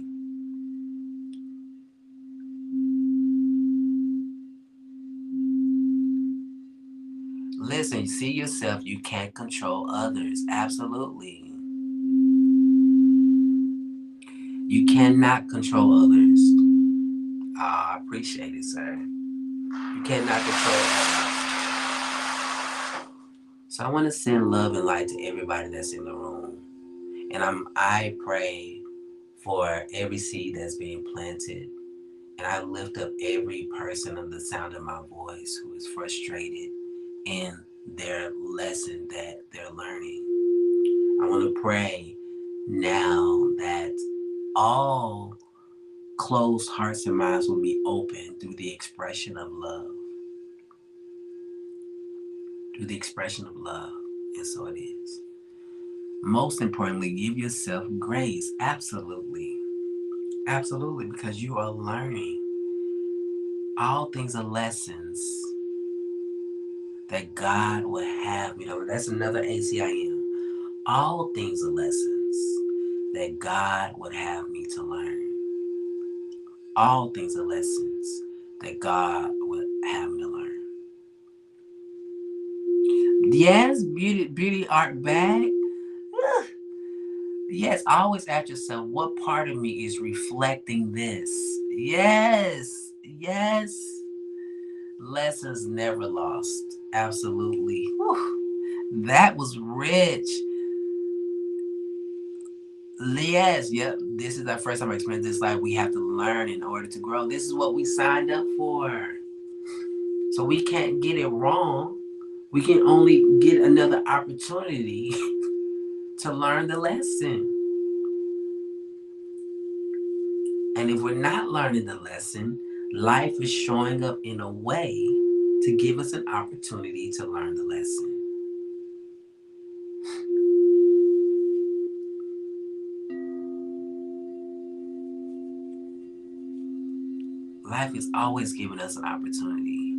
Listen, you see yourself, you can't control others. Absolutely. You cannot control others. I appreciate it, sir. You cannot control others. So I want to send love and light to everybody that's in the room. And I pray for every seed that's being planted. And I lift up every person under the sound of my voice who is frustrated in their lesson that they're learning. I want to pray now that all closed hearts and minds will be open through the expression of love. Through the expression of love. And so it is. Most importantly, give yourself grace. Absolutely. Absolutely, because you are learning. All things are lessons that God will have me to learn. That's another ACIM. All things are lessons that God would have me to learn. All things are lessons that God would have me to learn. Yes, beauty art bag. Yes, always ask yourself, what part of me is reflecting this? Yes, yes. Lessons never lost. Absolutely. Whew. That was rich. Yes, yep. This is our first time experiencing this life. We have to learn in order to grow. This is what we signed up for. So we can't get it wrong. We can only get another opportunity to learn the lesson. And if we're not learning the lesson, life is showing up in a way to give us an opportunity to learn the lesson. Life is always giving us an opportunity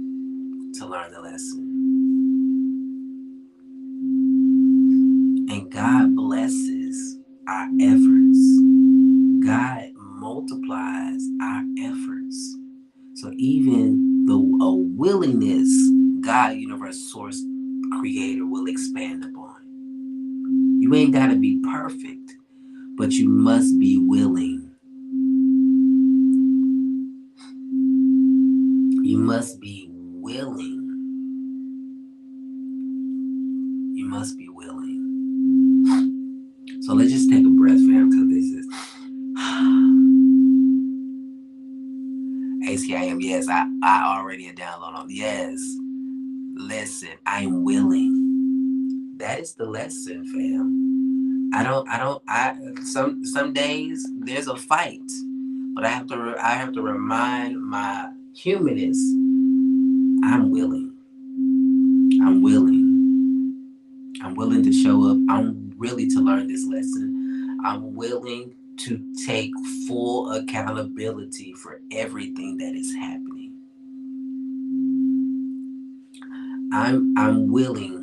to learn the lesson. And God blesses our efforts. God multiplies our efforts. So even a willingness, God, universe, source, creator will expand upon. You ain't got to be perfect, but you must be willing. You must be willing. You must be willing. So let's just take a breath, fam, because this is ACIM. Yes, I already a download on. Yes. Listen, I'm willing. That is the lesson, fam. Some days there's a fight, but I have to remind my humanness, I'm willing. I'm willing. I'm willing to show up. I'm willing to learn this lesson. I'm willing to take full accountability for everything that is happening. I'm willing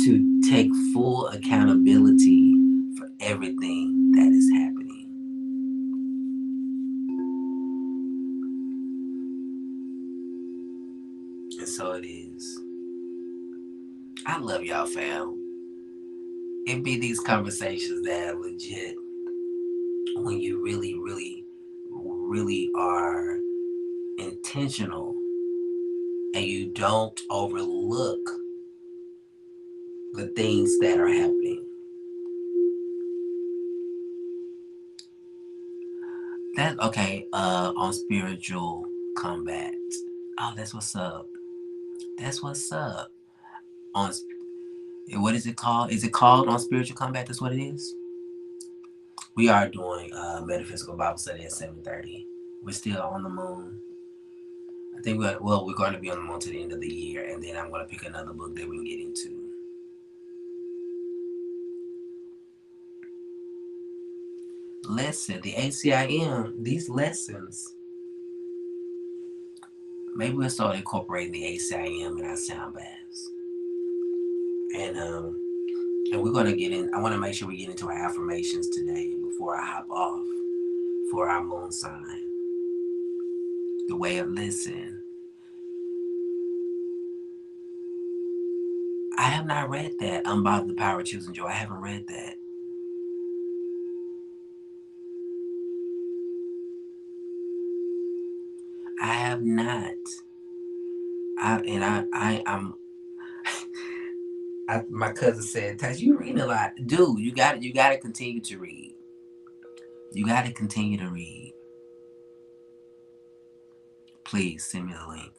to take full accountability for everything that is happening. And so it is. I love y'all, fam. It be these conversations that are legit when you really, really, really are intentional and you don't overlook the things that are happening. That okay, on spiritual combat. Oh, that's what's up. That's what's up. On what is it called? Is it called on spiritual combat? That's what it is. We are doing metaphysical Bible study at 7:30. We're still on the moon. I think we're going to be on the moon to the end of the year, and then I'm going to pick another book that we can get into. Listen, the ACIM, these lessons, maybe we'll start incorporating the ACIM in our sound baths. And we're going to get in, I want to make sure we get into our affirmations today before I hop off for our moon sign. The way of listen. I have not read that. Unbothered the Power of Choosing Joy. I haven't read that. I have not. My cousin said, Titus, you reading a lot. Dude, you got to continue to read. You got to continue to read. Please send me the link.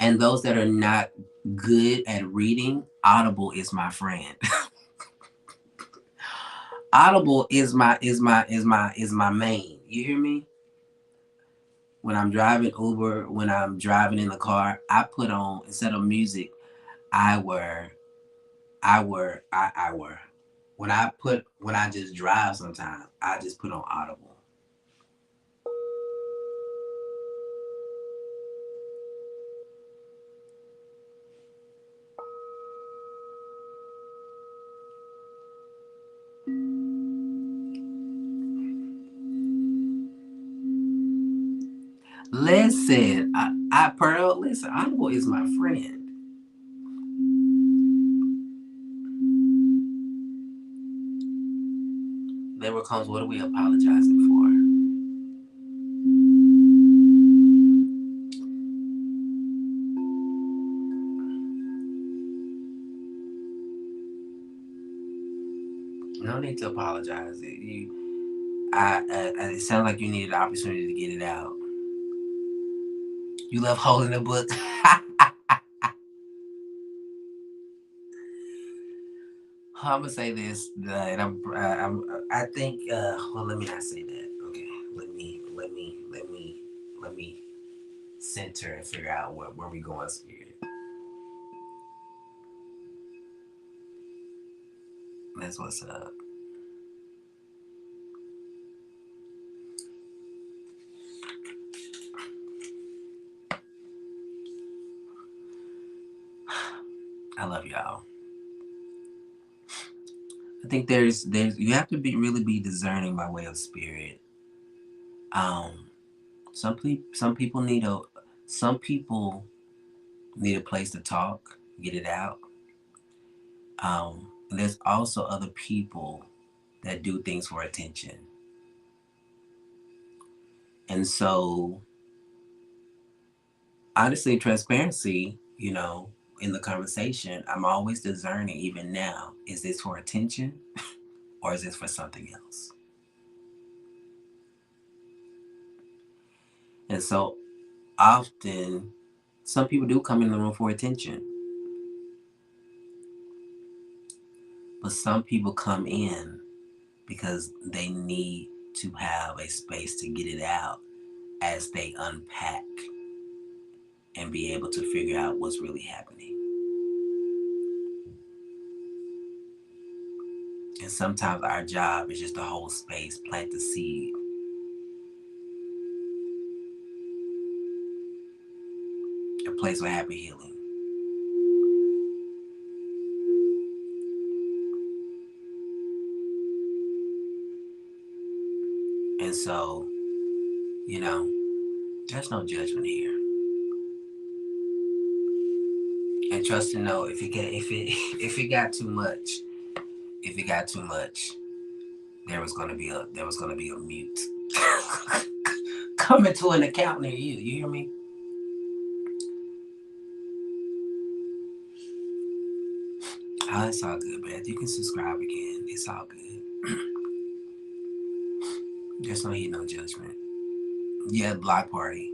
And those that are not good at reading, Audible is my friend. Audible is my main. You hear me? When I'm driving Uber, when I'm driving in the car, I put on, instead of music, when I just drive sometimes, I just put on Audible. Listen, Pearl, listen, Audible is my friend. There comes, what are we apologizing for? No need to apologize. It sounds like you needed the opportunity to get it out. You love holding the book. I'm gonna say this, and I think. Well, let me not say that. Okay, let me center and figure out where we going, spirit. That's what's up. I love y'all. I think there's you have to really be discerning by way of spirit. Some people need a place to talk, get it out. There's also other people that do things for attention. And so, honestly, transparency, in the conversation, I'm always discerning, even now, is this for attention or is this for something else? And so, often, some people do come in the room for attention. But some people come in because they need to have a space to get it out as they unpack and be able to figure out what's really happening. And sometimes our job is just to hold space, plant the seed. A place for happy healing. And so, there's no judgment here. And trust and know, if it got too much, there was gonna be a mute coming to an account near you. You hear me? Oh, it's all good, man. You can subscribe again. It's all good. There's no heat, no judgment. Yeah, block party.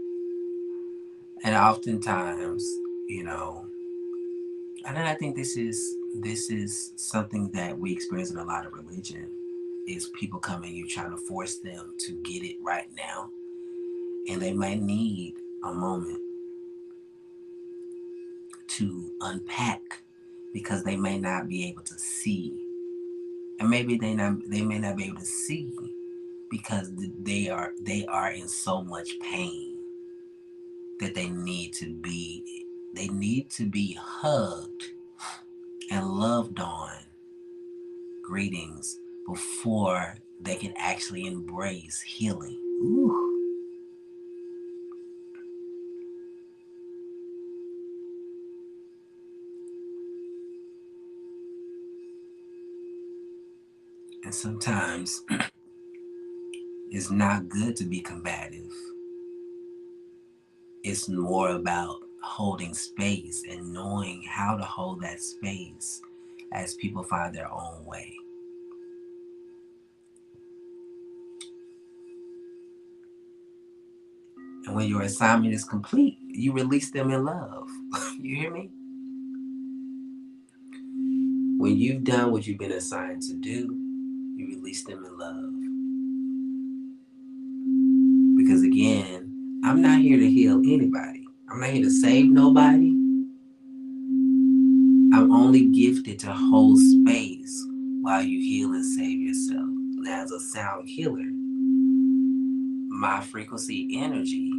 And oftentimes, you know, and then I think this is something that we experience in a lot of religion is people coming you trying to force them to get it right now. And they might need a moment to unpack because they may not be able to see. And maybe they may not be able to see because they are in so much pain that they need to be hugged and loved on. Greetings before they can actually embrace healing. Ooh. And sometimes it's not good to be combative. It's more about holding space and knowing how to hold that space as people find their own way. And when your assignment is complete, you release them in love. You hear me? When you've done what you've been assigned to do, you release them in love. Because again, I'm not here to heal anybody. I'm not here to save nobody. I'm only gifted to hold space while you heal and save yourself. Now, as a sound healer, my frequency energy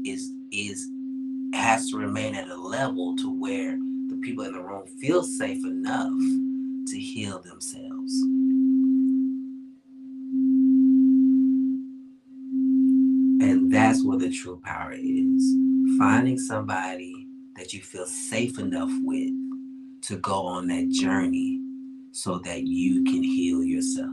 is has to remain at a level to where the people in the room feel safe enough to heal themselves. And that's where the true power is. Finding somebody that you feel safe enough with to go on that journey so that you can heal yourself.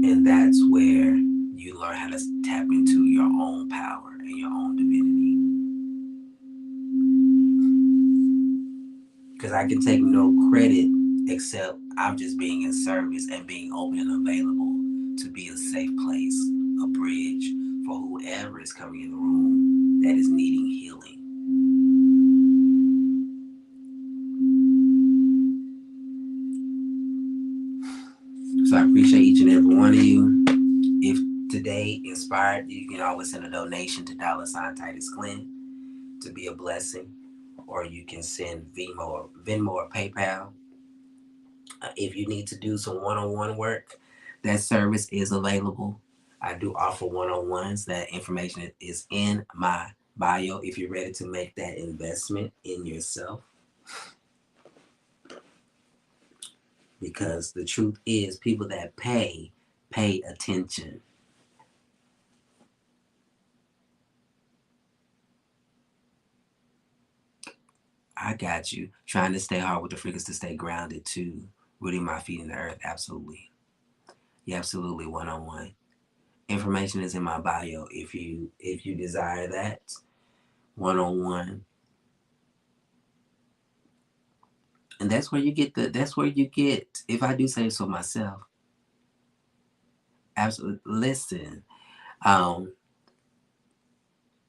And that's where you learn how to tap into your own power and your own divinity. Because I can take no credit except I'm just being in service and being open and available to be a safe place, a bridge for whoever is coming in the room that is needing healing. So I appreciate each and every one of you. If today inspired you, you can always send a donation to $Titus Glenn to be a blessing, or you can send Venmo or PayPal. If you need to do some one-on-one work, that service is available. I do offer one-on-ones. That information is in my bio if you're ready to make that investment in yourself. Because the truth is, people that pay attention. I got you. Trying to stay hard with the freakers to stay grounded too. Rooting my feet in the earth. Absolutely. Yeah, absolutely. One-on-one. Information is in my bio if you desire that. One-on-one. And that's where you get, if I do say so myself, absolutely. Listen, um,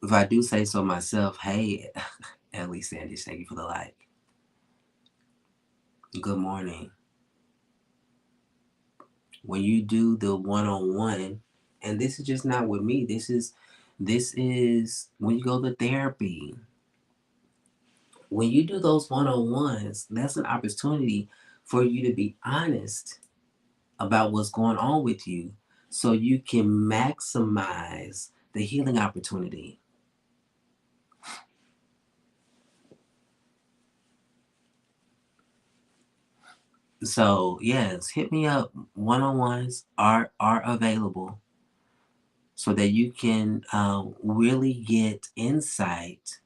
if I do say so myself, hey, Ellie Sanders, thank you for the like. Good morning. When you do the one-on-one, and this is just not with me, this is when you go to therapy. When you do those one-on-ones, that's an opportunity for you to be honest about what's going on with you so you can maximize the healing opportunity. So yes, hit me up. One-on-ones are available so that you can really get insight.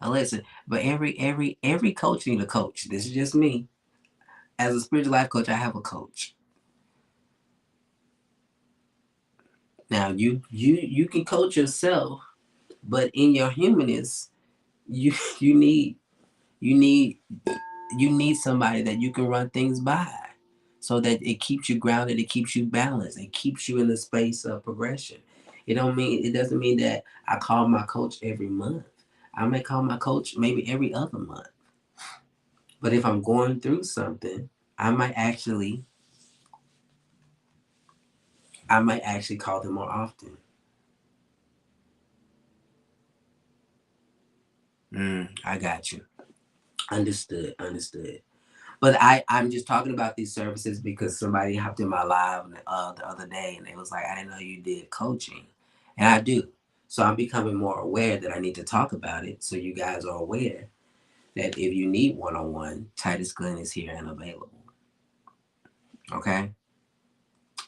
Now listen, but every coach need a coach. This is just me. As a spiritual life coach, I have a coach. Now you can coach yourself, But in your humanness, you you need you need you need somebody that you can run things by, so that it keeps you grounded, it keeps you balanced, it keeps you in the space of progression. It doesn't mean that I call my coach every month. I may call my coach maybe every other month. But if I'm going through something, I might actually I might actually call them more often. I got you. Understood. Understood. But I'm just talking about these services because somebody hopped in my live the other day and they was like, I didn't know you did coaching. And I do. So I'm becoming more aware that I need to talk about it, so you guys are aware that if you need one-on-one, Titus Glenn is here and available. Okay?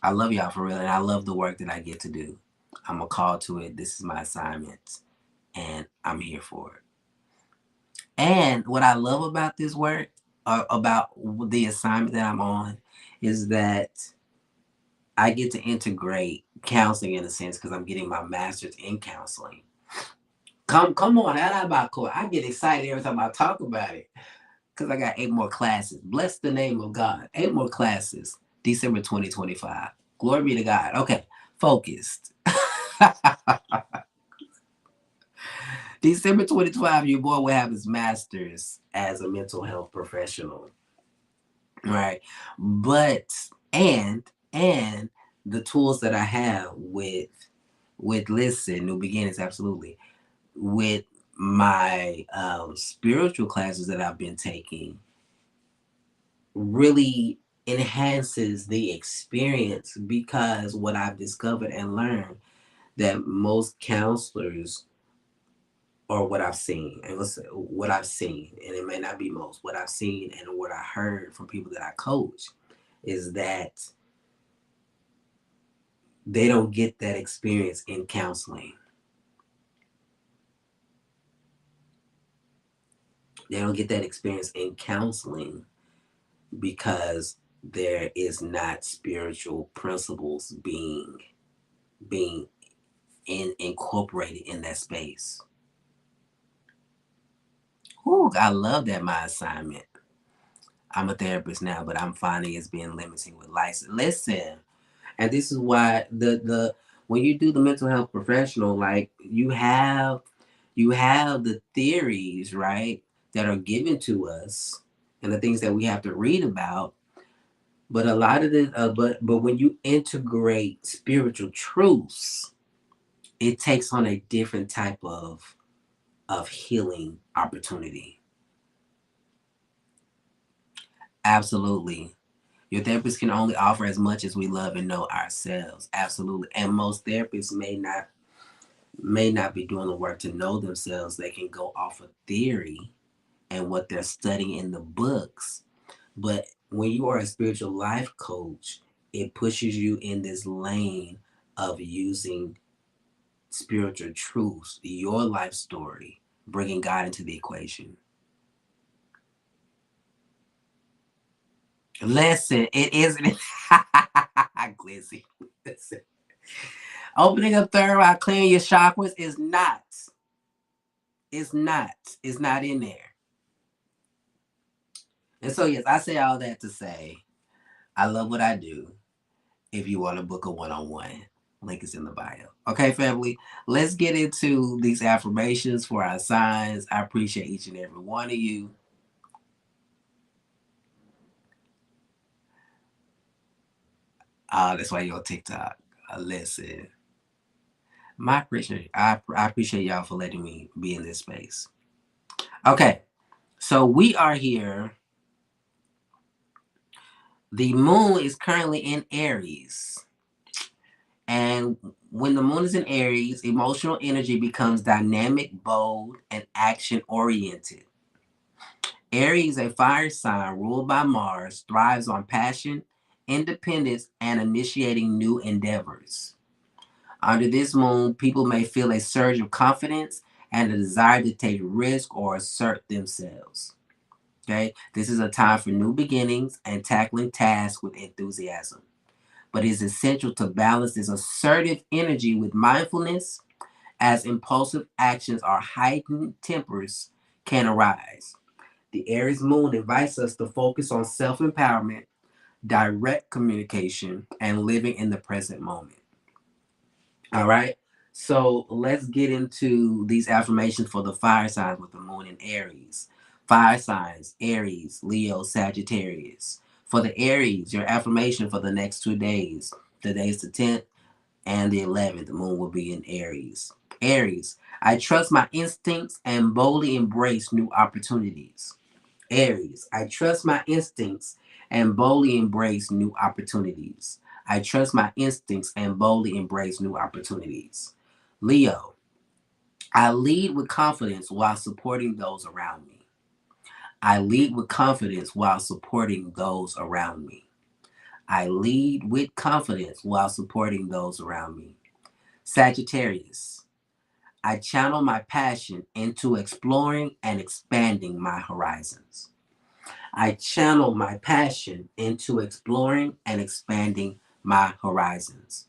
I love y'all for real, and I love the work that I get to do. I'm a call to it. This is my assignment, and I'm here for it. And what I love about this work, about the assignment that I'm on, is that I get to integrate counseling in a sense because I'm getting my master's in counseling. Come on, I get excited every time I talk about it because I got 8 more classes. Bless the name of God. 8 more classes, December 2025. Glory be to God. Okay, focused. December 2025, your boy will have his master's as a mental health professional. Right. But and and the tools that I have with listen, new beginnings, absolutely. With my spiritual classes that I've been taking really enhances the experience, because what I've discovered and learned that most counselors, or what I've seen, and what I've seen, and it may not be most, what I've seen and what I heard from people that I coach, is that they don't get that experience in counseling. They don't get that experience in counseling because there is not spiritual principles being incorporated in that space. Ooh, I love that my assignment. I'm a therapist now, but I'm finding it's being limiting with license. Listen, and this is why the when you do the mental health professional, like you have the theories, right, that are given to us, and the things that we have to read about. But a lot of this, but when you integrate spiritual truths, it takes on a different type of healing opportunity. Absolutely. Your therapist can only offer as much as we love and know ourselves. Absolutely. And most therapists may not be doing the work to know themselves. They can go off of theory and what they're studying in the books. But when you are a spiritual life coach, it pushes you in this lane of using spiritual truths, your life story, bringing God into the equation. Listen, it isn't. Glizzy. Listen. Opening up third eye, clearing your chakras is not. It's not. It's not in there. And so, yes, I say all that to say I love what I do. If you want to book a one-on-one, link is in the bio. Okay, family, let's get into these affirmations for our signs. I appreciate each and every one of you. That's why you're on TikTok. Listen, I appreciate y'all for letting me be in this space. Okay, so we are here. The moon is currently in Aries. And when the moon is in Aries, emotional energy becomes dynamic, bold, and action oriented. Aries, a fire sign ruled by Mars, thrives on passion, independence, and initiating new endeavors. Under this moon, people may feel a surge of confidence and a desire to take risk or assert themselves. Okay, this is a time for new beginnings and tackling tasks with enthusiasm. But it's essential to balance this assertive energy with mindfulness as impulsive actions or heightened tempers can arise. The Aries moon invites us to focus on self empowerment, direct communication, and living in the present moment. All right. So let's get into these affirmations for the fire signs with the moon in Aries. Fire signs: Aries, Leo, Sagittarius. For the Aries, your affirmation for the next 2 days, the days the 10th and the 11th, the moon will be in Aries. Aries, I trust my instincts and boldly embrace new opportunities. Aries, I trust my instincts and boldly embrace new opportunities. I trust my instincts and boldly embrace new opportunities. Leo, I lead with confidence while supporting those around me. I lead with confidence while supporting those around me. I lead with confidence while supporting those around me. Sagittarius, I channel my passion into exploring and expanding my horizons. I channel my passion into exploring and expanding my horizons.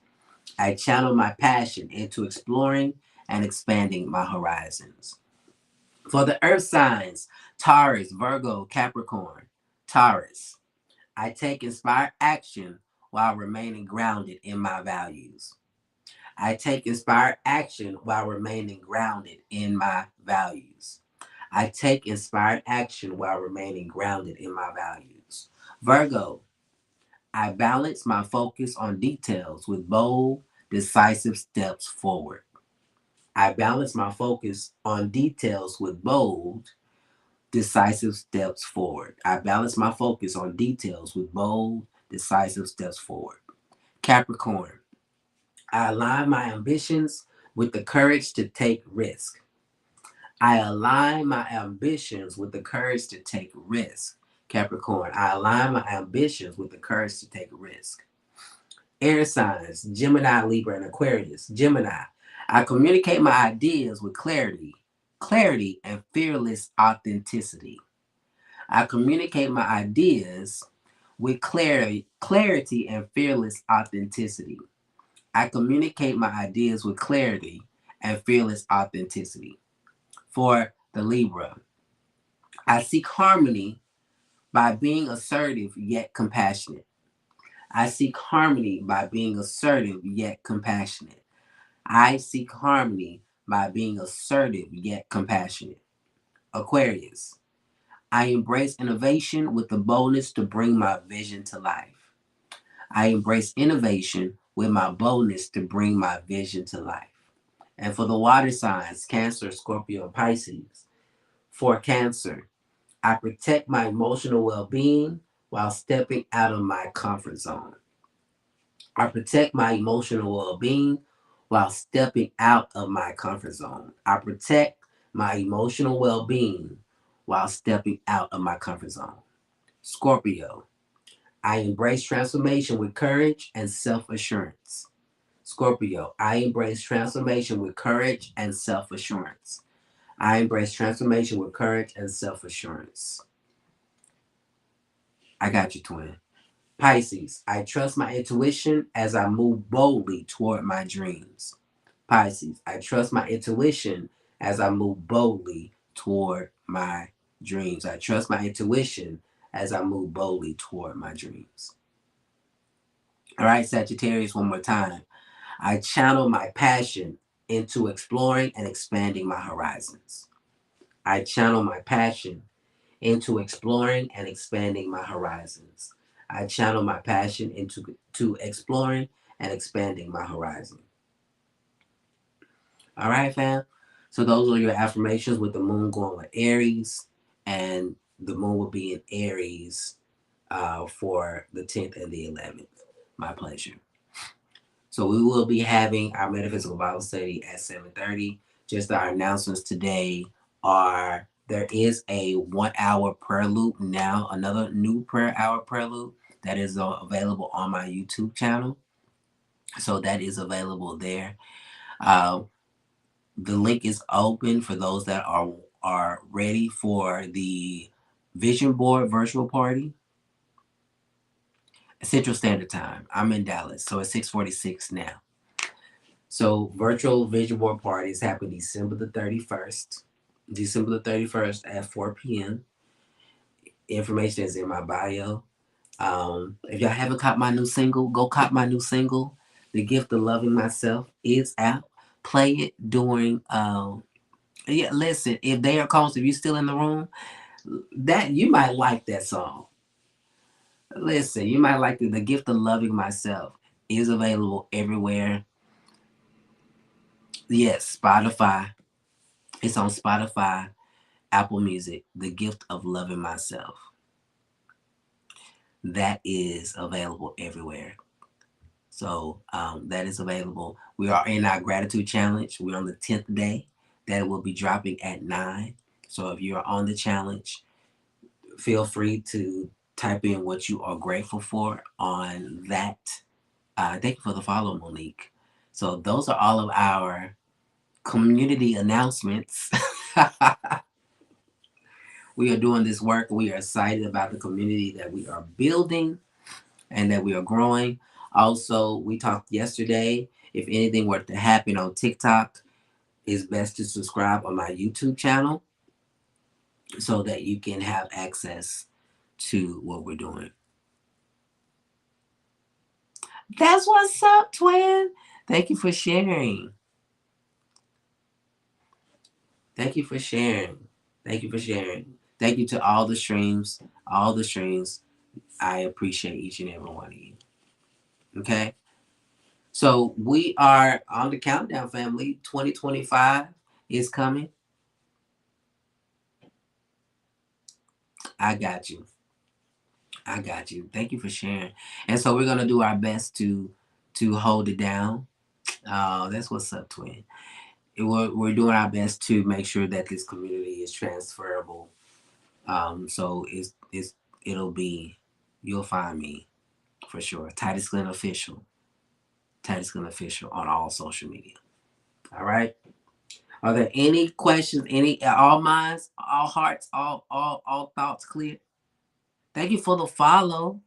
I channel my passion into exploring and expanding my horizons. For the earth signs, Taurus, Virgo, Capricorn. Taurus, I take inspired action while remaining grounded in my values. I take inspired action while remaining grounded in my values. I take inspired action while remaining grounded in my values. Virgo, I balance my focus on details with bold, decisive steps forward. I balance my focus on details with bold, decisive steps forward. I balance my focus on details with bold, decisive steps forward. Capricorn, I align my ambitions with the courage to take risk. I align my ambitions with the courage to take risk. Capricorn, I align my ambitions with the courage to take risk. Air signs, Gemini, Libra, and Aquarius. Gemini, I communicate my ideas with clarity, and fearless authenticity. I communicate my ideas with clarity, and fearless authenticity. I communicate my ideas with clarity and fearless authenticity. For the Libra, I seek harmony by being assertive yet compassionate. I seek harmony by being assertive yet compassionate. I seek harmony by being assertive yet compassionate. Aquarius, I embrace innovation with the boldness to bring my vision to life. I embrace innovation with my boldness to bring my vision to life. And for the water signs, Cancer, Scorpio, Pisces. For Cancer, I protect my emotional well being while stepping out of my comfort zone. I protect my emotional well being while stepping out of my comfort zone. I protect my emotional well being while stepping out of my comfort zone. Scorpio, I embrace transformation with courage and self assurance. Scorpio, I embrace transformation with courage and self assurance. I embrace transformation with courage and self assurance. I got you, twin. Pisces, I trust my intuition as I move boldly toward my dreams. Pisces, I trust my intuition as I move boldly toward my dreams. I trust my intuition as I move boldly toward my dreams. All right, Sagittarius, one more time. I channel my passion into exploring and expanding my horizons. I channel my passion into exploring and expanding my horizons. I channel my passion into exploring and expanding my horizon. All right, fam. So those are your affirmations with the moon going with Aries, and the moon will be in Aries for the 10th and the 11th. My pleasure. So we will be having our metaphysical Bible study at 7:30. Just our announcements today are there is a 1 hour prayer loop now, another new prayer loop that is available on my YouTube channel. So that is available there. Uh, the link is open for those that are ready for the vision board virtual party. Central Standard Time. I'm in Dallas, so it's 6:46 now. So virtual vision board parties happen December the 31st. December the 31st at 4 p.m. Information is in my bio. If y'all haven't caught my new single, go cop my new single. The Gift of Loving Myself is out. Play it during yeah, listen, if they are calls, if you're still in the room, that you might like that song. Listen, you might like the Gift of Loving Myself is available everywhere. Yes, Spotify. It's on Spotify, Apple Music. The Gift of Loving Myself. That is available everywhere. So that is available. We are in our gratitude challenge. We're on the 10th day. That will be dropping at 9. So if you're on the challenge, feel free to type in what you are grateful for on that. Thank you for the follow, Monique. So those are all of our community announcements. We are doing this work. We are excited about the community that we are building and that we are growing. Also, we talked yesterday. If anything were to happen on TikTok, it's best to subscribe on my YouTube channel so that you can have access to what we're doing. That's what's up, twin. Thank you for sharing. Thank you for sharing. Thank you for sharing. Thank you to all the streams. All the streams. I appreciate each and every one of you. Okay? So we are on the countdown, family. 2025 is coming. I got you. I got you. Thank you for sharing. And so we're gonna do our best to hold it down. That's what's up, twin. We're doing our best to make sure that this community is transferable. So it'll be, you'll find me for sure. Titus Glenn official. Titus Glenn official on all social media. All right. Are there any questions? Any all minds, all hearts, all thoughts clear? Thank you for the follow.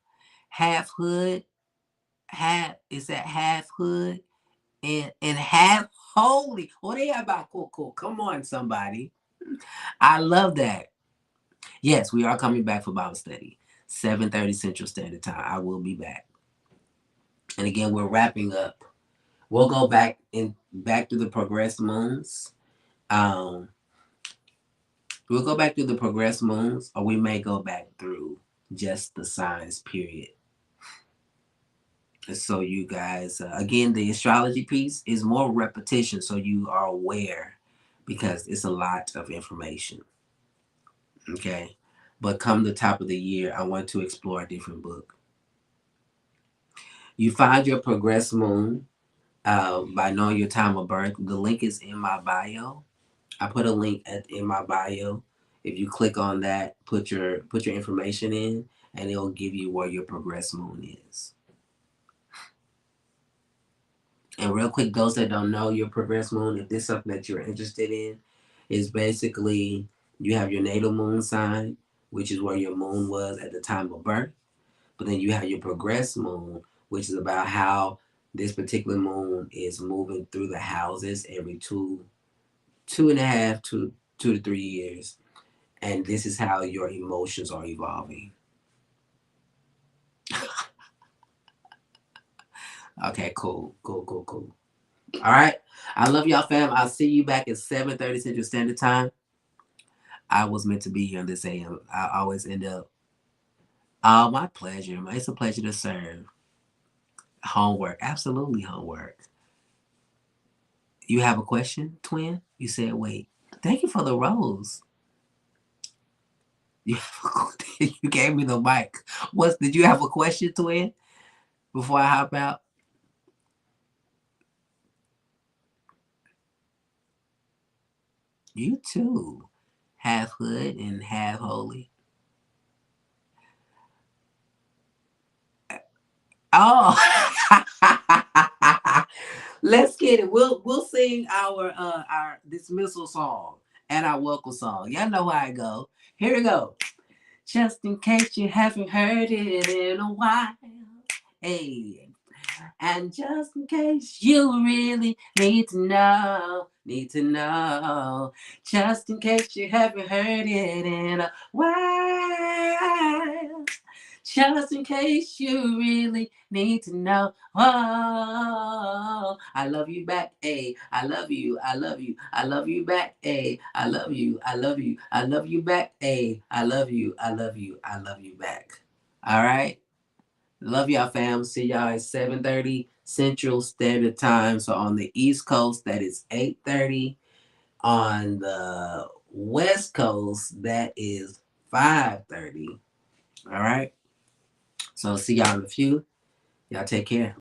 Half hood, half is that half hood and half holy. What are you about, Coco? Come on, somebody. I love that. Yes, we are coming back for Bible study. 7:30 Central Standard Time. I will be back. And again, we're wrapping up. We'll go back to the progressed moons. Um, we'll go back to the progressed moons, or we may go back through just the signs, period. So you guys, again, the astrology piece is more repetition, so you are aware because it's a lot of information. Okay, but come the top of the year, I want to explore a different book. You find your progressed moon by knowing your time of birth. The link is in my bio. I put a link in my bio. If you click on that, put your information in, and it'll give you where your progressed moon is. And real quick, those that don't know your progressed moon, if this is something that you're interested in, is basically you have your natal moon sign, which is where your moon was at the time of birth. But then you have your progressed moon, which is about how this particular moon is moving through the houses every two and a half to 2 to 3 years. And this is how your emotions are evolving. Okay, cool. All right. I love y'all, fam. I'll see you back at 7:30 Central Standard Time. I was meant to be here on this AM. I always end up. Oh, my pleasure. It's a pleasure to serve. Homework. Absolutely homework. You have a question, twin? You said wait. Thank you for the rose. You, you gave me the mic. Did you have a question, twin? Before I hop out? You too. Half hood and half holy. Oh, let's get it. We'll sing our dismissal song and our welcome song. Y'all know how I go. Here we go. Just in case you haven't heard it in a while. Hey, And just in case you really need to know, just in case you haven't heard it in a while, just in case you really need to know. Oh, I love you back, eh? I love you, I love you, I love you back, eh? I love you, I love you, I love you back, eh? I love you, I love you, I love you back. All right? Love y'all, fam. See y'all at 7:30 Central Standard Time. So on the East Coast, that is 8:30. On the West Coast, that is 5:30. All right. So see y'all in a few. Y'all take care.